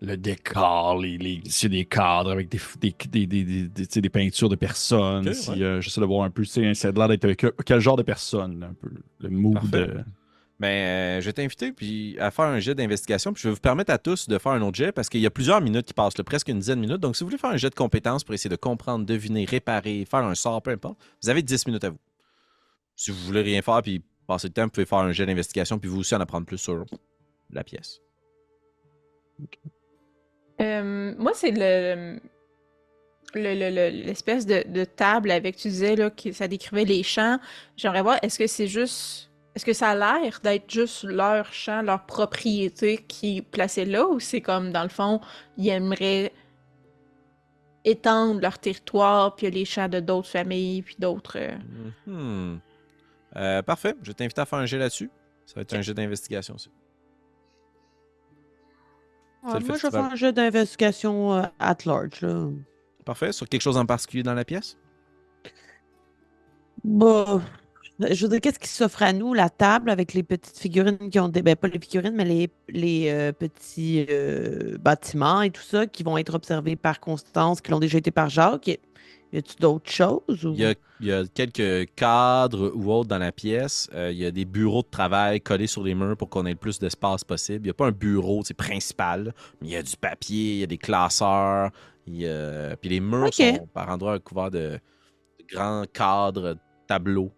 le décor, c'est des cadres avec des peintures de personnes. Okay, si, ouais. j'essaie de voir un peu, ça a l'air d'être quel genre de personne, un peu, le mood. Parfait. Je vais t'inviter à faire un jet d'investigation, puis je vais vous permettre à tous de faire un autre jet, parce qu'il y a plusieurs minutes qui passent, là, presque une dizaine de minutes. Donc, si vous voulez faire un jet de compétences pour essayer de comprendre, deviner, réparer, faire un sort, peu importe, vous avez 10 minutes à vous. Si vous voulez rien faire, puis passer le temps, vous pouvez faire un jet d'investigation, puis vous aussi en apprendre plus sur la pièce. Moi, c'est l'espèce de table avec, tu disais, là, que ça décrivait les champs. J'aimerais voir, est-ce que ça a l'air d'être juste leur champ, leur propriété qui est placée là, ou c'est comme, dans le fond, ils aimeraient étendre leur territoire, puis il y a les champs de d'autres familles, puis d'autres... Mhm. Parfait. Je t'invite à faire un jet là-dessus. Ça va être un jet d'investigation aussi. Ouais, C'est le moi, je vais festival. faire un jeu d'investigation at large. Là. Parfait. Sur quelque chose en particulier dans la pièce? Bah, je veux dire, qu'est-ce qui s'offre à nous? La table avec les petites figurines qui ont des. Ben, pas les figurines, mais les petits bâtiments et tout ça qui vont être observés par Constance, qui l'ont déjà été par Jacques. Y a-tu d'autres choses? Ou... Il y a quelques cadres ou autres dans la pièce. Il y a des bureaux de travail collés sur les murs pour qu'on ait le plus d'espace possible. Il n'y a pas un bureau principal, mais il y a du papier, il y a des classeurs. Puis les murs OK. sont par endroits couverts de grands cadres, tableaux.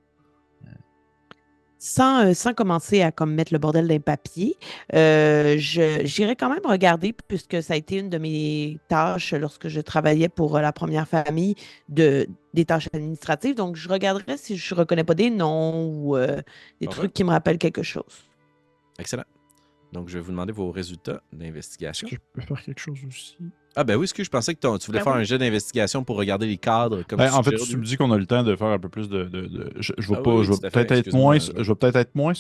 Sans commencer à comme, mettre le bordel dans les papiers, j'irai quand même regarder, puisque ça a été une de mes tâches lorsque je travaillais pour la première famille, des tâches administratives. Donc, je regarderai si je ne reconnais pas des noms ou des Parfait. trucs qui me rappellent quelque chose. Excellent. Donc, je vais vous demander vos résultats Est-ce d'investigation. que je peux faire quelque chose aussi? Ah ben oui, je pensais que tu voulais Ben faire oui. un jet d'investigation pour regarder les cadres comme Ben, en fait, suggéré au tu me début. dis qu'on a le temps de faire un peu plus je vais Ah pas, oui, je vais tout à fait. peut-être être Excuse-moi, moins, je vais peut-être être moins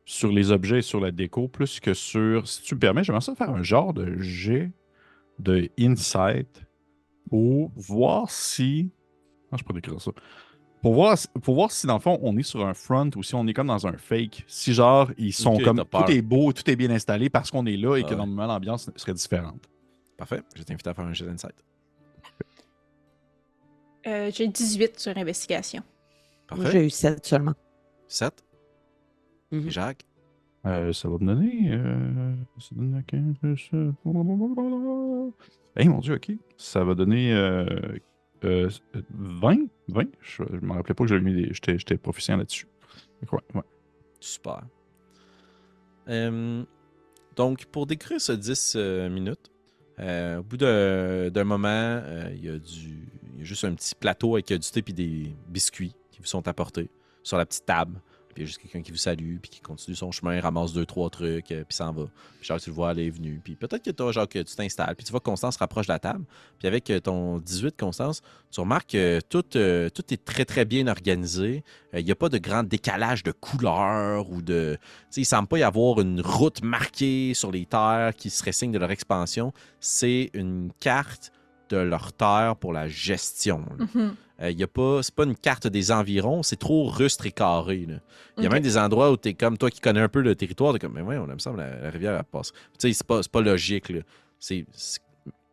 sur les objets et sur la déco, plus que si tu me permets, j'aimerais ça faire un genre de jet de insight pour voir si, je peux décrire ça, pour voir si dans le fond, on est sur un front ou si on est comme dans un fake. Si genre, ils sont Ok, comme, t'as peur. tout est beau, tout est bien installé parce qu'on est là et Ah que ouais. normalement l'ambiance serait différente. Parfait. Je t'invite à faire un jet d'insight. J'ai 18 sur investigation. Moi, Parfait. j'ai eu 7 seulement. 7. Mhm. Et Jacques? Ça va me donner. Ça donne 15, hey, mon Dieu, ok. Ça va donner 20. 20. Je ne me rappelais pas que j'étais proficient là-dessus. Ouais. Super. Donc, pour décrire ce 10 minutes, au bout d'un moment, il y a juste un petit plateau avec du thé et des biscuits qui vous sont apportés sur la petite table. Puis il y a juste quelqu'un qui vous salue, puis qui continue son chemin, ramasse 2-3 trucs, puis s'en va. Puis Jacques, tu le vois, elle est venue. Puis peut-être que toi, Jacques, tu t'installes. Puis tu vois que Constance rapproche de la table. Puis avec ton 18, Constance, tu remarques que tout est très, très bien organisé. Il n'y a pas de grand décalage de couleurs ou de... Il ne semble pas y avoir une route marquée sur les terres qui serait signe de leur expansion. C'est une carte de leur terre pour la gestion. Mhm. C'est pas une carte des environs, c'est trop rustre et carré. Là. Il y a Ok. même des endroits où tu es comme toi qui connais un peu le territoire, tu es comme, mais ouais, on me semble la rivière elle passe. Tu sais, c'est pas logique. Là.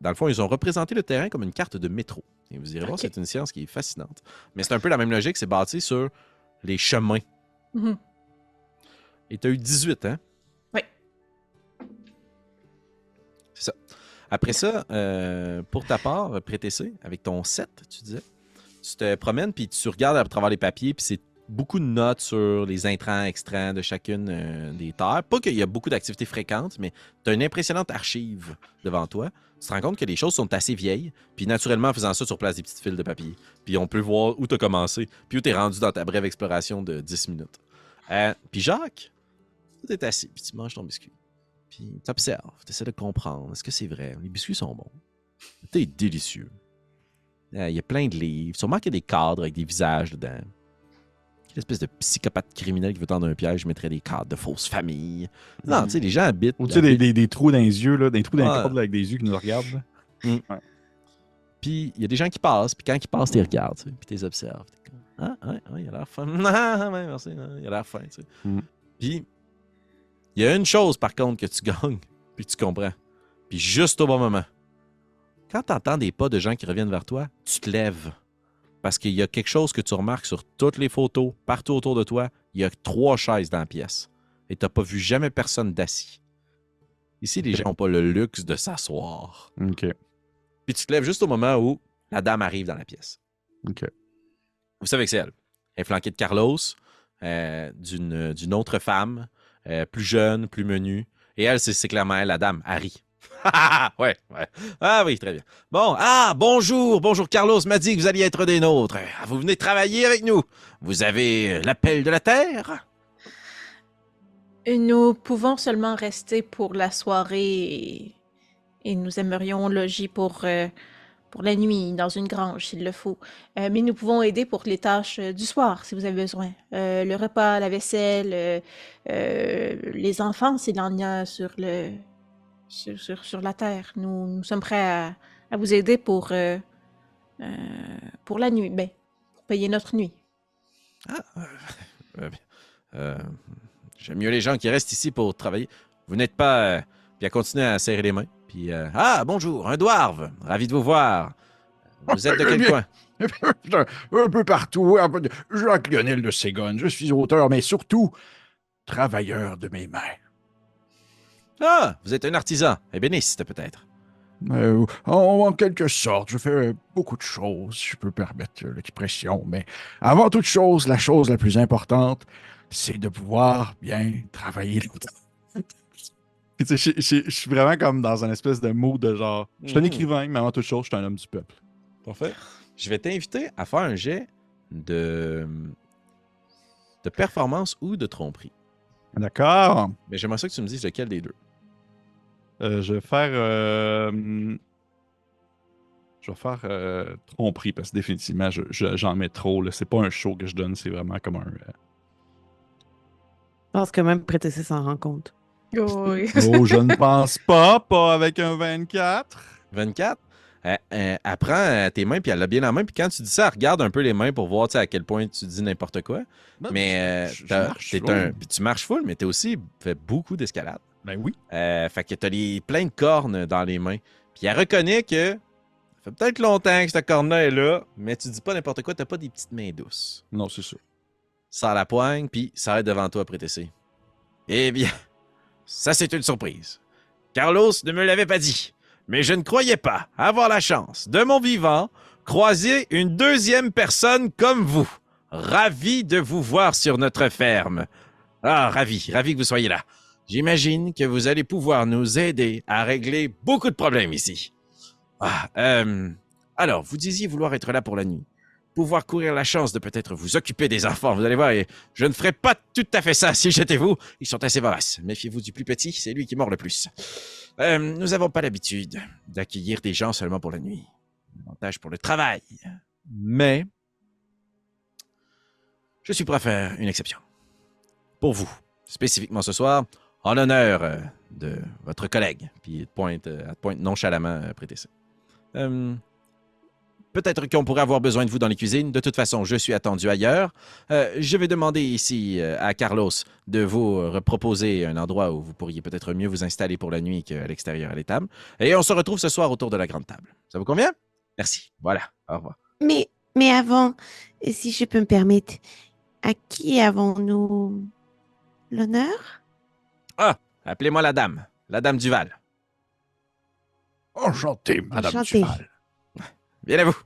Dans le fond, ils ont représenté le terrain comme une carte de métro. Et vous irez voir, Ok. c'est une science qui est fascinante. Mais c'est un peu la même logique, c'est bâti sur les chemins. Mhm. Et tu as eu 18, hein? Oui. C'est ça. Après ça, pour ta part, Prétessé, avec ton 7, tu disais, tu te promènes puis tu regardes à travers les papiers puis c'est beaucoup de notes sur les intrants, extrants de chacune des terres. Pas qu'il y a beaucoup d'activités fréquentes, mais tu as une impressionnante archive devant toi. Tu te rends compte que les choses sont assez vieilles, puis naturellement, en faisant ça, tu replaces des petites files de papier. Puis on peut voir où tu as commencé, puis où tu es rendu dans ta brève exploration de 10 minutes. Puis Jacques, tu es assis, puis tu manges ton biscuit. Puis tu observes, tu essaies de comprendre. Est-ce que c'est vrai? Les biscuits sont bons. C'est délicieux. Il y a plein de livres. Sûrement qu'il y a des cadres avec des visages dedans. Quelle espèce de psychopathe criminel qui veut tendre un piège, je mettrais des cadres de fausses familles. Non, tu sais, les gens habitent. Ou tu sais, des trous dans les yeux, là, des trous dans Ouais. les câbles avec des yeux qui nous regardent. Là. Puis il y a des gens qui passent, puis quand ils passent, tu les regardes, tu sais, puis tu les observes. T'es comme, ah, ouais, il a l'air fin. Ah, ouais, merci, il a l'air fin, tu sais. Mm. Puis il y a une chose, par contre, que tu gagnes, puis tu comprends. Puis juste au bon moment. Quand tu entends des pas de gens qui reviennent vers toi, tu te lèves. Parce qu'il y a quelque chose que tu remarques sur toutes les photos, partout autour de toi. Il y a 3 chaises dans la pièce. Et tu n'as pas vu jamais personne d'assis. Ici, les gens n'ont pas le luxe de s'asseoir. OK. Puis tu te lèves juste au moment où la dame arrive dans la pièce. OK. Vous savez que c'est elle. Elle est flanquée de Carlos, d'une autre femme, plus jeune, plus menue. Et elle, c'est clairement elle, la dame, Harry. Ouais, ouais. Ah oui, très bien. Bon, bonjour Carlos m'a dit que vous alliez être des nôtres. Vous venez travailler avec nous. Vous avez l'appel de la terre? Nous pouvons seulement rester pour la soirée et nous aimerions loger pour la nuit dans une grange s'il le faut. Mais nous pouvons aider pour les tâches du soir si vous avez besoin. Le repas, la vaisselle, les enfants s'il en y a sur la terre. Nous sommes prêts à vous aider pour la nuit, ben, pour payer notre nuit. Euh, euh, J'aime mieux les gens qui restent ici pour travailler. Vous n'êtes pas... puis à continuer à serrer les mains. Puis, bonjour, un dwarf. Ravi de vous voir. Vous êtes de quel coin? Un peu partout. Jacques-Lionel de Ségonne. Je suis auteur, mais surtout travailleur de mes mains. Ah, vous êtes un artisan, ébéniste peut-être. En quelque sorte, je fais beaucoup de choses, si je peux permettre l'expression, mais avant toute chose, la chose la plus importante, c'est de pouvoir bien travailler. Tu sais, je suis vraiment comme dans un espèce de mood de genre, je suis un Mhm. écrivain, mais avant toute chose, je suis un homme du peuple. Parfait. Je vais t'inviter à faire un jet de performance ou de tromperie. D'accord. Mais j'aimerais ça que tu me dises lequel des deux. Je vais faire. Tromperie parce que définitivement, j'en mets trop. Là. C'est pas un show que je donne, c'est vraiment comme un. Je pense que même Prétessé s'en rend compte. Oui. Oh, je ne pense pas avec un 24. 24. Elle prend tes mains, puis elle l'a bien en main. Puis quand tu dis ça, elle regarde un peu les mains pour voir à quel point tu dis n'importe quoi. Mais je marche puis tu marches full, mais tu aussi fait beaucoup d'escalade. Ben oui. Fait que tu as plein de cornes dans les mains. Puis elle reconnaît que ça fait peut-être longtemps que cette corne-là est là, mais tu dis pas n'importe quoi, t'as pas des petites mains douces. Non, c'est ça. Sors la poigne, puis s'arrête devant toi, Prétessé. Eh bien, ça c'est une surprise. Carlos ne me l'avait pas dit, mais je ne croyais pas avoir la chance, de mon vivant, croiser une deuxième personne comme vous. Ravi de vous voir sur notre ferme. Ah, ravi que vous soyez là. J'imagine que vous allez pouvoir nous aider à régler beaucoup de problèmes ici. Alors, vous disiez vouloir être là pour la nuit. Pouvoir courir la chance de peut-être vous occuper des enfants. Vous allez voir, et je ne ferai pas tout à fait ça si j'étais vous. Ils sont assez voraces. Méfiez-vous du plus petit, c'est lui qui mord le plus. Nous n'avons pas l'habitude d'accueillir des gens seulement pour la nuit. Avantage pour le travail. Mais, je suis prêt à faire une exception. Pour vous, spécifiquement ce soir, en l'honneur de votre collègue. Puis elle te pointe nonchalamment, prêtez ça. Peut-être qu'on pourrait avoir besoin de vous dans les cuisines. De toute façon, je suis attendu ailleurs. Je vais demander ici à Carlos de vous proposer un endroit où vous pourriez peut-être mieux vous installer pour la nuit qu'à l'extérieur à l'étable. Et on se retrouve ce soir autour de la grande table. Ça vous convient? Merci. Voilà. Au revoir. Mais avant, si je peux me permettre, à qui avons-nous l'honneur? Ah, appelez-moi la dame Duval. Enchanté, Madame Enchanté. Duval. Bien à vous.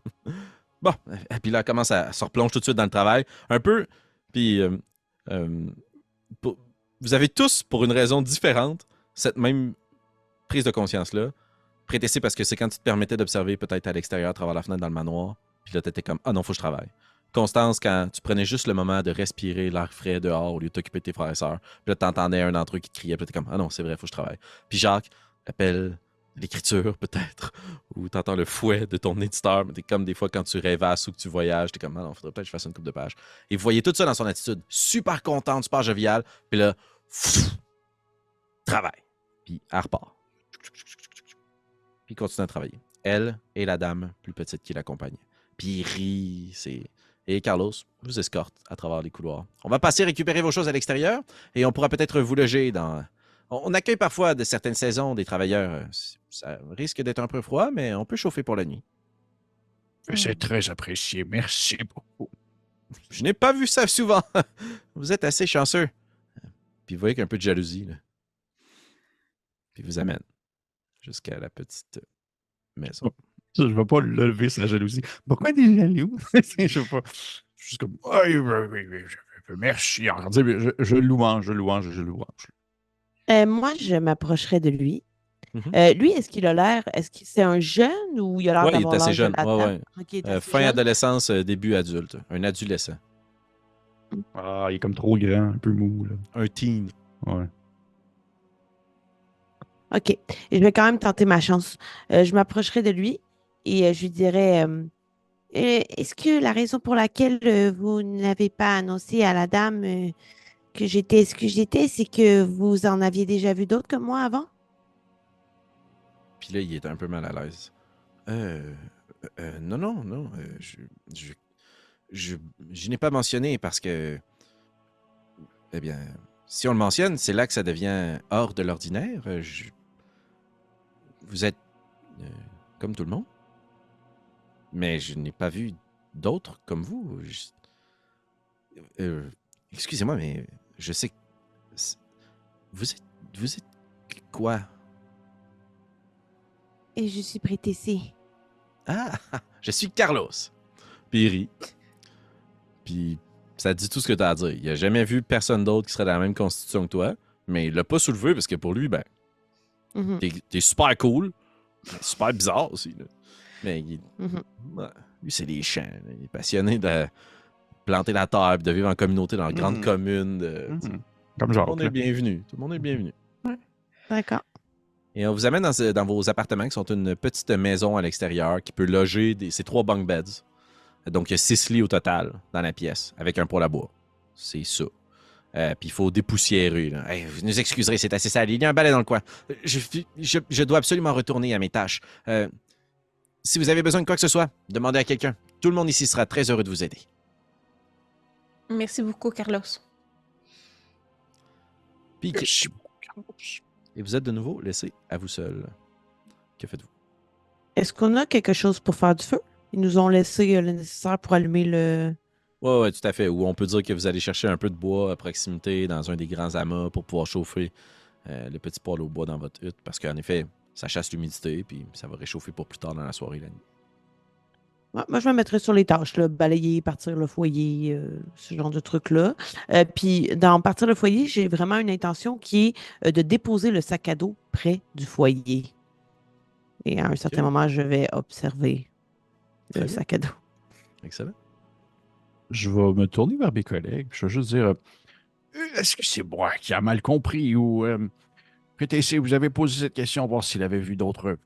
Bon, et puis là, elle commence à se replonge tout de suite dans le travail. Un peu, puis vous avez tous, pour une raison différente, cette même prise de conscience-là. Prétessé parce que c'est quand tu te permettais d'observer peut-être à l'extérieur, à travers la fenêtre dans le manoir, puis là, t'étais comme « Ah non, faut que je travaille ». Constance, quand tu prenais juste le moment de respirer l'air frais dehors au lieu de t'occuper de tes frères et sœurs, puis là, t'entendais un d'entre eux qui te criait, puis là, t'es comme « Ah non, c'est vrai, faut que je travaille ». Puis Jacques appelle l'écriture, peut-être, ou t'entends le fouet de ton éditeur, mais t'es comme des fois quand tu rêvasses ou que tu voyages, t'es comme « Ah non, faudrait peut-être que je fasse une couple de pages ». Et vous voyez tout ça dans son attitude, super contente, super joviale, puis là, travail. Puis elle repart. Puis il continue à travailler. Elle et la dame plus petite qui l'accompagnait. Puis il rit, Et Carlos vous escorte à travers les couloirs. On va passer récupérer vos choses à l'extérieur et on pourra peut-être vous loger dans... On accueille parfois de certaines saisons des travailleurs. Ça risque d'être un peu froid, mais on peut chauffer pour la nuit. C'est très apprécié. Merci beaucoup. Je n'ai pas vu ça souvent. Vous êtes assez chanceux. Puis vous voyez qu'un peu de jalousie, là. Puis vous amène jusqu'à la petite maison. Je ne vais pas lever sa jalousie. Pourquoi t'es jaloux? Je sais pas. Je suis juste comme, oui, merci. Je louange. Moi, je m'approcherai de lui. Lui, est-ce qu'il a l'air... Est-ce que c'est un jeune ou il a l'air Ouais, il est d'avoir assez l'âge de jeune. la Ouais, dame? ouais. Ok, il est assez Fin jeune. adolescence, début adulte. Un adolescent. Ah, il est comme trop grand, un peu mou, là. Un teen. Ouais. OK. Je vais quand même tenter ma chance. Je m'approcherai de lui et je lui dirai est-ce que la raison pour laquelle vous n'avez pas annoncé à la dame que j'étais ce que j'étais, c'est que vous en aviez déjà vu d'autres comme moi avant? Puis là, il est un peu mal à l'aise. Non, non, non. Je, je, je n'ai pas mentionné parce que, eh bien, si on le mentionne, c'est là que ça devient hors de l'ordinaire. Vous êtes comme tout le monde, mais je n'ai pas vu d'autres comme vous. Excusez-moi, mais je sais que vous êtes, vous êtes quoi? Et je suis prétessée. Ah, je suis Carlos. Puis il rit. Puis ça dit tout ce que tu as à dire. Il a jamais vu personne d'autre qui serait dans la même constitution que toi, mais il l'a pas soulevé parce que pour lui, ben, Mhm, t'es super cool, mais super bizarre aussi. Là. Mais mhm. ouais, lui, c'est des champs. Là. Il est passionné de planter la terre et de vivre en communauté dans la grande commune. Comme Tout le genre. monde est bienvenu. Tout le monde est bienvenu. D'accord. Et on vous amène dans vos appartements qui sont une petite maison à l'extérieur qui peut loger ces 3 bunk beds. Donc, il y a 6 lits au total dans la pièce, avec un poêle à bois. C'est ça. Puis il faut dépoussiérer. Là. Hey, vous nous excuserez, c'est assez sale. Il y a un balai dans le coin. Je dois absolument retourner à mes tâches. Si vous avez besoin de quoi que ce soit, demandez à quelqu'un. Tout le monde ici sera très heureux de vous aider. Merci beaucoup, Carlos. Puis, Merci beaucoup, Carlos. et vous êtes de nouveau laissé à vous seul. Que faites-vous? Est-ce qu'on a quelque chose pour faire du feu? Ils nous ont laissé le nécessaire pour allumer le... Ouais, tout à fait. Ou on peut dire que vous allez chercher un peu de bois à proximité dans un des grands amas pour pouvoir chauffer le petit poêle au bois dans votre hutte. Parce qu'en effet, ça chasse l'humidité, puis ça va réchauffer pour plus tard dans la soirée, la nuit. Ouais, moi, je me mettrais sur les tâches, là, balayer, partir le foyer, ce genre de trucs-là. Puis, dans partir le foyer, j'ai vraiment une intention qui est de déposer le sac à dos près du foyer. Et à un certain moment, je vais observer Très le bien. sac à dos. Excellent. Je vais me tourner vers mes collègues. Je vais juste dire Est-ce que c'est moi qui a mal compris ou Prétessé, vous avez posé cette question pour voir s'il avait vu d'autres,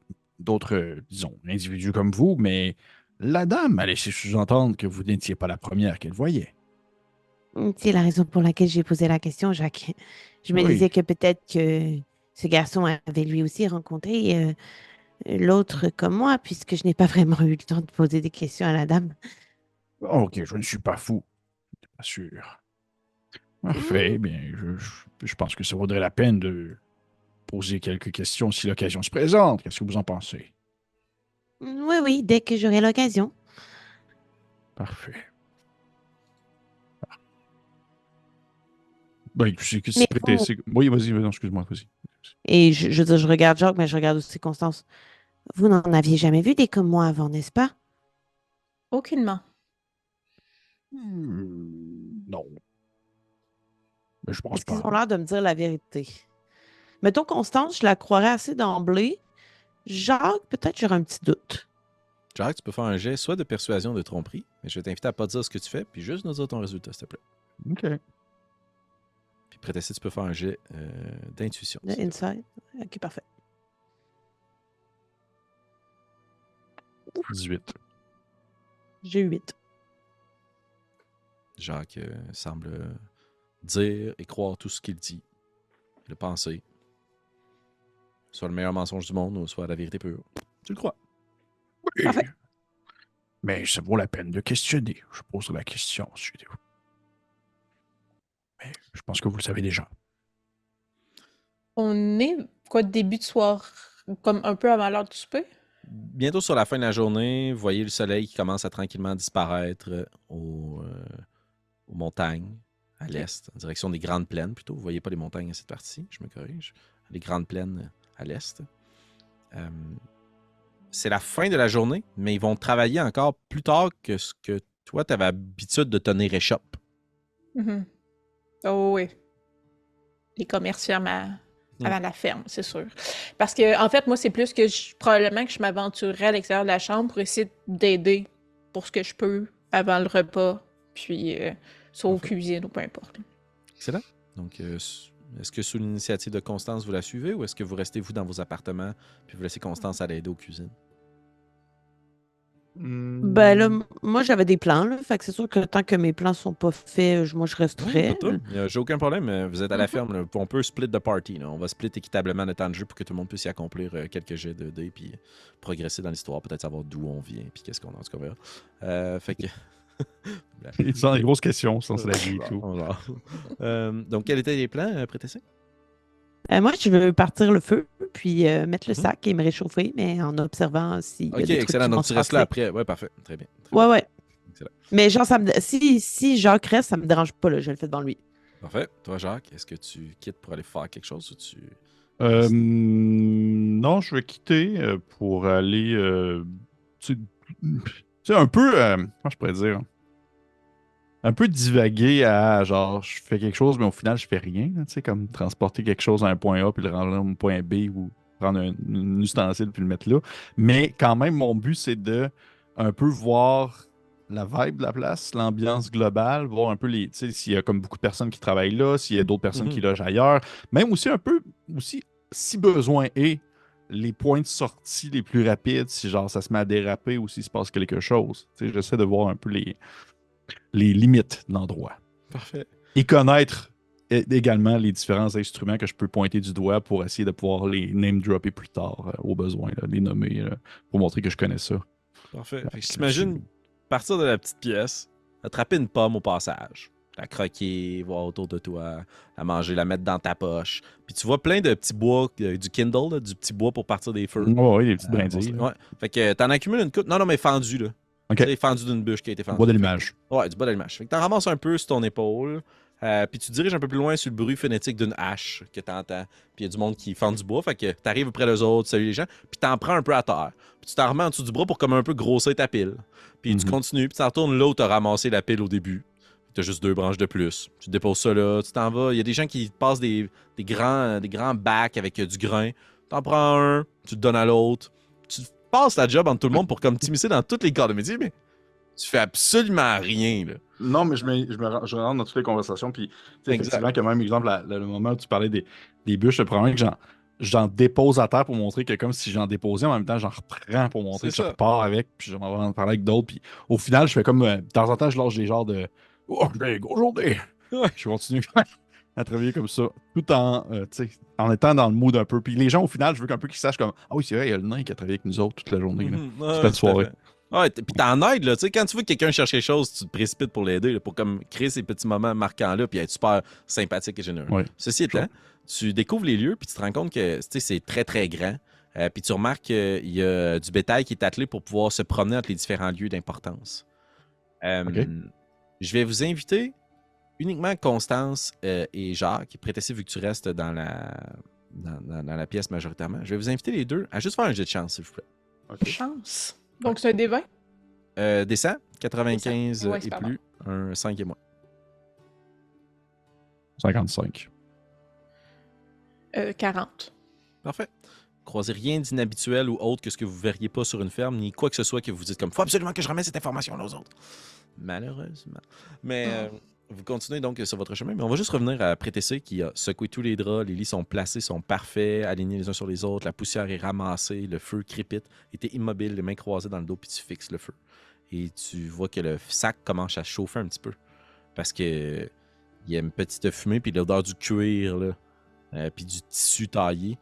disons, individus comme vous, mais la dame a laissé sous-entendre que vous n'étiez pas la première qu'elle voyait. C'est la raison pour laquelle j'ai posé la question, Jacques. Je me Oui. disais que peut-être que ce garçon avait lui aussi rencontré l'autre comme moi, puisque je n'ai pas vraiment eu le temps de poser des questions à la dame. Ok, je ne suis pas fou, pas sûr. Parfait, bien, je pense que ça vaudrait la peine de poser quelques questions si l'occasion se présente. Qu'est-ce que vous en pensez? Oui, oui, dès que j'aurai l'occasion. Parfait. Ben, tu sais que Mais c'est prétessé. Oui, vas-y, non, excuse-moi, vas-y. Et je veux dire, je regarde Jacques, mais je regarde aussi Constance. Vous n'en aviez jamais vu des comme moi avant, n'est-ce pas? Aucunement. Non. Mais je pense Est-ce qu'ils pas. ont l'air de me dire la vérité? Mettons Constance, je la croirais assez d'emblée. Jacques, peut-être j'aurais un petit doute. Jacques, tu peux faire un jet soit de persuasion ou de tromperie, mais je vais t'inviter à pas dire ce que tu fais, puis juste nous dire ton résultat, s'il te plaît. OK. Puis Prétessé, tu peux faire un jet d'intuition. Le inside. Ok, parfait. 18. J'ai 8. Jacques semble dire et croire tout ce qu'il dit, le penser. Soit le meilleur mensonge du monde, ou soit la vérité pure. Tu le crois. Oui. Parfait. Mais ça vaut la peine de questionner. Je poserai la question ensuite. Mais je pense que vous le savez déjà. On est, quoi, début de soir, comme un peu avant l'heure du souper? Bientôt sur la fin de la journée, vous voyez le soleil qui commence à tranquillement disparaître aux montagnes à l'est, en direction des Grandes Plaines plutôt. Vous voyez pas les montagnes à cette partie, je me corrige. Les Grandes Plaines à l'est. C'est la fin de la journée, mais ils vont travailler encore plus tard que ce que toi, tu avais l'habitude de tenir échoppe. Mhm. Oh oui. Les commerces ferment Avant la ferme, c'est sûr. Parce que, en fait, moi, c'est plus que probablement que je m'aventurerais à l'extérieur de la chambre pour essayer d'aider pour ce que je peux avant le repas, puis soit aux cuisines ou peu importe. Excellent. Donc, est-ce que sous l'initiative de Constance, vous la suivez ou est-ce que vous restez, vous, dans vos appartements puis vous laissez Constance aller aider aux cuisines? Ben là, moi, j'avais des plans, là. Fait que c'est sûr que tant que mes plans sont pas faits, moi, je resterai. J'ai aucun problème. Vous êtes à la ferme. Là. On peut split the party. Là. On va split équitablement le temps de jeu pour que tout le monde puisse y accomplir quelques jets de dés puis progresser dans l'histoire. Peut-être savoir d'où on vient puis qu'est-ce qu'on a. En tout cas, on verra. Fait que... Ils sont des grosses questions, sans la vie et tout. Donc, quels étaient les plans, Prétessé? Moi, je veux partir le feu, puis mettre le sac et me réchauffer, mais en observant si. Ok, excellent. Donc, tu restes là après. Ouais, parfait. Très bien. Ouais. Excellent. Mais genre, si Jacques reste, ça me dérange pas, là. Je le fais devant lui. Parfait. Toi, Jacques, est-ce que tu quittes pour aller faire quelque chose ou tu. Non, je vais quitter pour aller. Tu sais, un peu. Comment je pourrais dire? Un peu divaguer à genre, je fais quelque chose, mais au final, je fais rien. Tu sais, comme transporter quelque chose à un point A puis le rendre à un point B ou prendre un ustensile puis le mettre là. Mais quand même, mon but, c'est de un peu voir la vibe de la place, l'ambiance globale, voir un peu tu sais, s'il y a comme beaucoup de personnes qui travaillent là, s'il y a d'autres personnes qui logent ailleurs. Même aussi un peu, aussi, si besoin est, les points de sortie les plus rapides, si genre ça se met à déraper ou s'il se passe quelque chose. Tu sais, j'essaie de voir un peu les limites de l'endroit. Parfait. Et connaître également les différents instruments que je peux pointer du doigt pour essayer de pouvoir les name-dropper plus tard au besoin, là, les nommer pour montrer que je connais ça. Parfait. Fait que j'imagine partir de la petite pièce, attraper une pomme au passage, la croquer, voir autour de toi, la manger, la mettre dans ta poche. Puis tu vois plein de petits bois, du Kindle, là, du petit bois pour partir des feux. Oui, des petites brindilles. Ouais. Fait que t'en accumules une coupe. Non, mais fendu, là. OK. C'est fendu d'une bûche qui a été fendue. Bois d'allumage. Ouais, du bois d'allumage. Fait que t'en ramasses un peu sur ton épaule. Puis tu te diriges un peu plus loin sur le bruit phonétique d'une hache que t'entends. Puis il y a du monde qui fend du bois. Fait que t'arrives auprès d'eux autres, salut les gens. Puis t'en prends un peu à terre. Puis tu t'en remets en dessous du bras pour comme un peu grossir ta pile. Puis tu continues. Puis tu retournes là où t'as ramassé la pile au début. T'as juste 2 branches de plus. Tu déposes ça là. Tu t'en vas. Il y a des gens qui passent des grands bacs avec du grain. T'en prends un. Tu te donnes à l'autre. Tu passes la job entre tout le monde pour comme t'immiscer dans tous les corps de métier. Mais tu fais absolument rien, là. Non, mais je rentre dans toutes les conversations. Puis, effectivement, que même exemple, le moment où tu parlais des bûches, le problème, que j'en dépose à terre pour montrer que, comme si j'en déposais, en même temps, j'en reprends pour montrer que je repars avec. Puis, je vais en parler avec d'autres. Puis, au final, je fais comme. De temps en temps, je lâche des genres de. Oh, j'ai gros journée. Ouais. Je continue à travailler comme ça, tout en étant dans le mood un peu. Puis, les gens, au final, je veux qu'un peu qu'ils sachent comme. Ah oui, c'est vrai, il y a le nain qui a travaillé avec nous autres toute la journée. Toute la soirée. Ouais, puis t'en aides, là. Tu sais, quand tu vois que quelqu'un cherche quelque chose, tu te précipites pour l'aider, pour comme créer ces petits moments marquants-là, puis être super sympathique et généreux. Ouais. Ceci étant, tu découvres les lieux, puis tu te rends compte que c'est très, très grand. Puis tu remarques qu'il y a du bétail qui est attelé pour pouvoir se promener entre les différents lieux d'importance. Je vais vous inviter uniquement Constance et Jacques, Prétessé, vu que tu restes dans la pièce majoritairement. Je vais vous inviter les deux à juste faire un jet de chance, s'il vous plaît. Okay. Chance. Donc, c'est un D20? Descend, 95 ouais, et plus, un 5 et moins. 55. 40. Parfait. Croisez rien d'inhabituel ou autre que ce que vous verriez pas sur une ferme, ni quoi que ce soit que vous dites comme « Faut absolument que je remette cette information-là aux autres. » Malheureusement. Mais vous continuez donc sur votre chemin, mais on va juste revenir à Prétessé qui a secoué tous les draps, les lits sont placés, sont parfaits, alignés les uns sur les autres, la poussière est ramassée, le feu crépite, et t'es immobile, les mains croisées dans le dos, puis tu fixes le feu. Et tu vois que le sac commence à chauffer un petit peu, parce que il y a une petite fumée, puis l'odeur du cuir, là, puis du tissu taillé,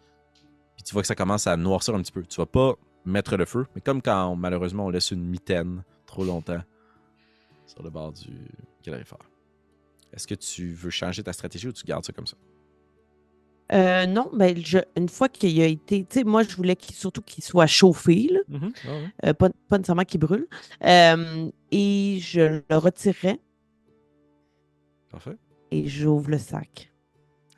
puis tu vois que ça commence à noircir un petit peu. Tu vas pas mettre le feu, mais comme quand malheureusement on laisse une mitaine trop longtemps sur le bord du calorifère. Est-ce que tu veux changer ta stratégie ou tu gardes ça comme ça? Non, ben une fois qu'il a été, tu sais, moi je voulais surtout qu'il soit chauffé, là. Pas nécessairement qu'il brûle. Et je le retirerai. Parfait. Et j'ouvre le sac.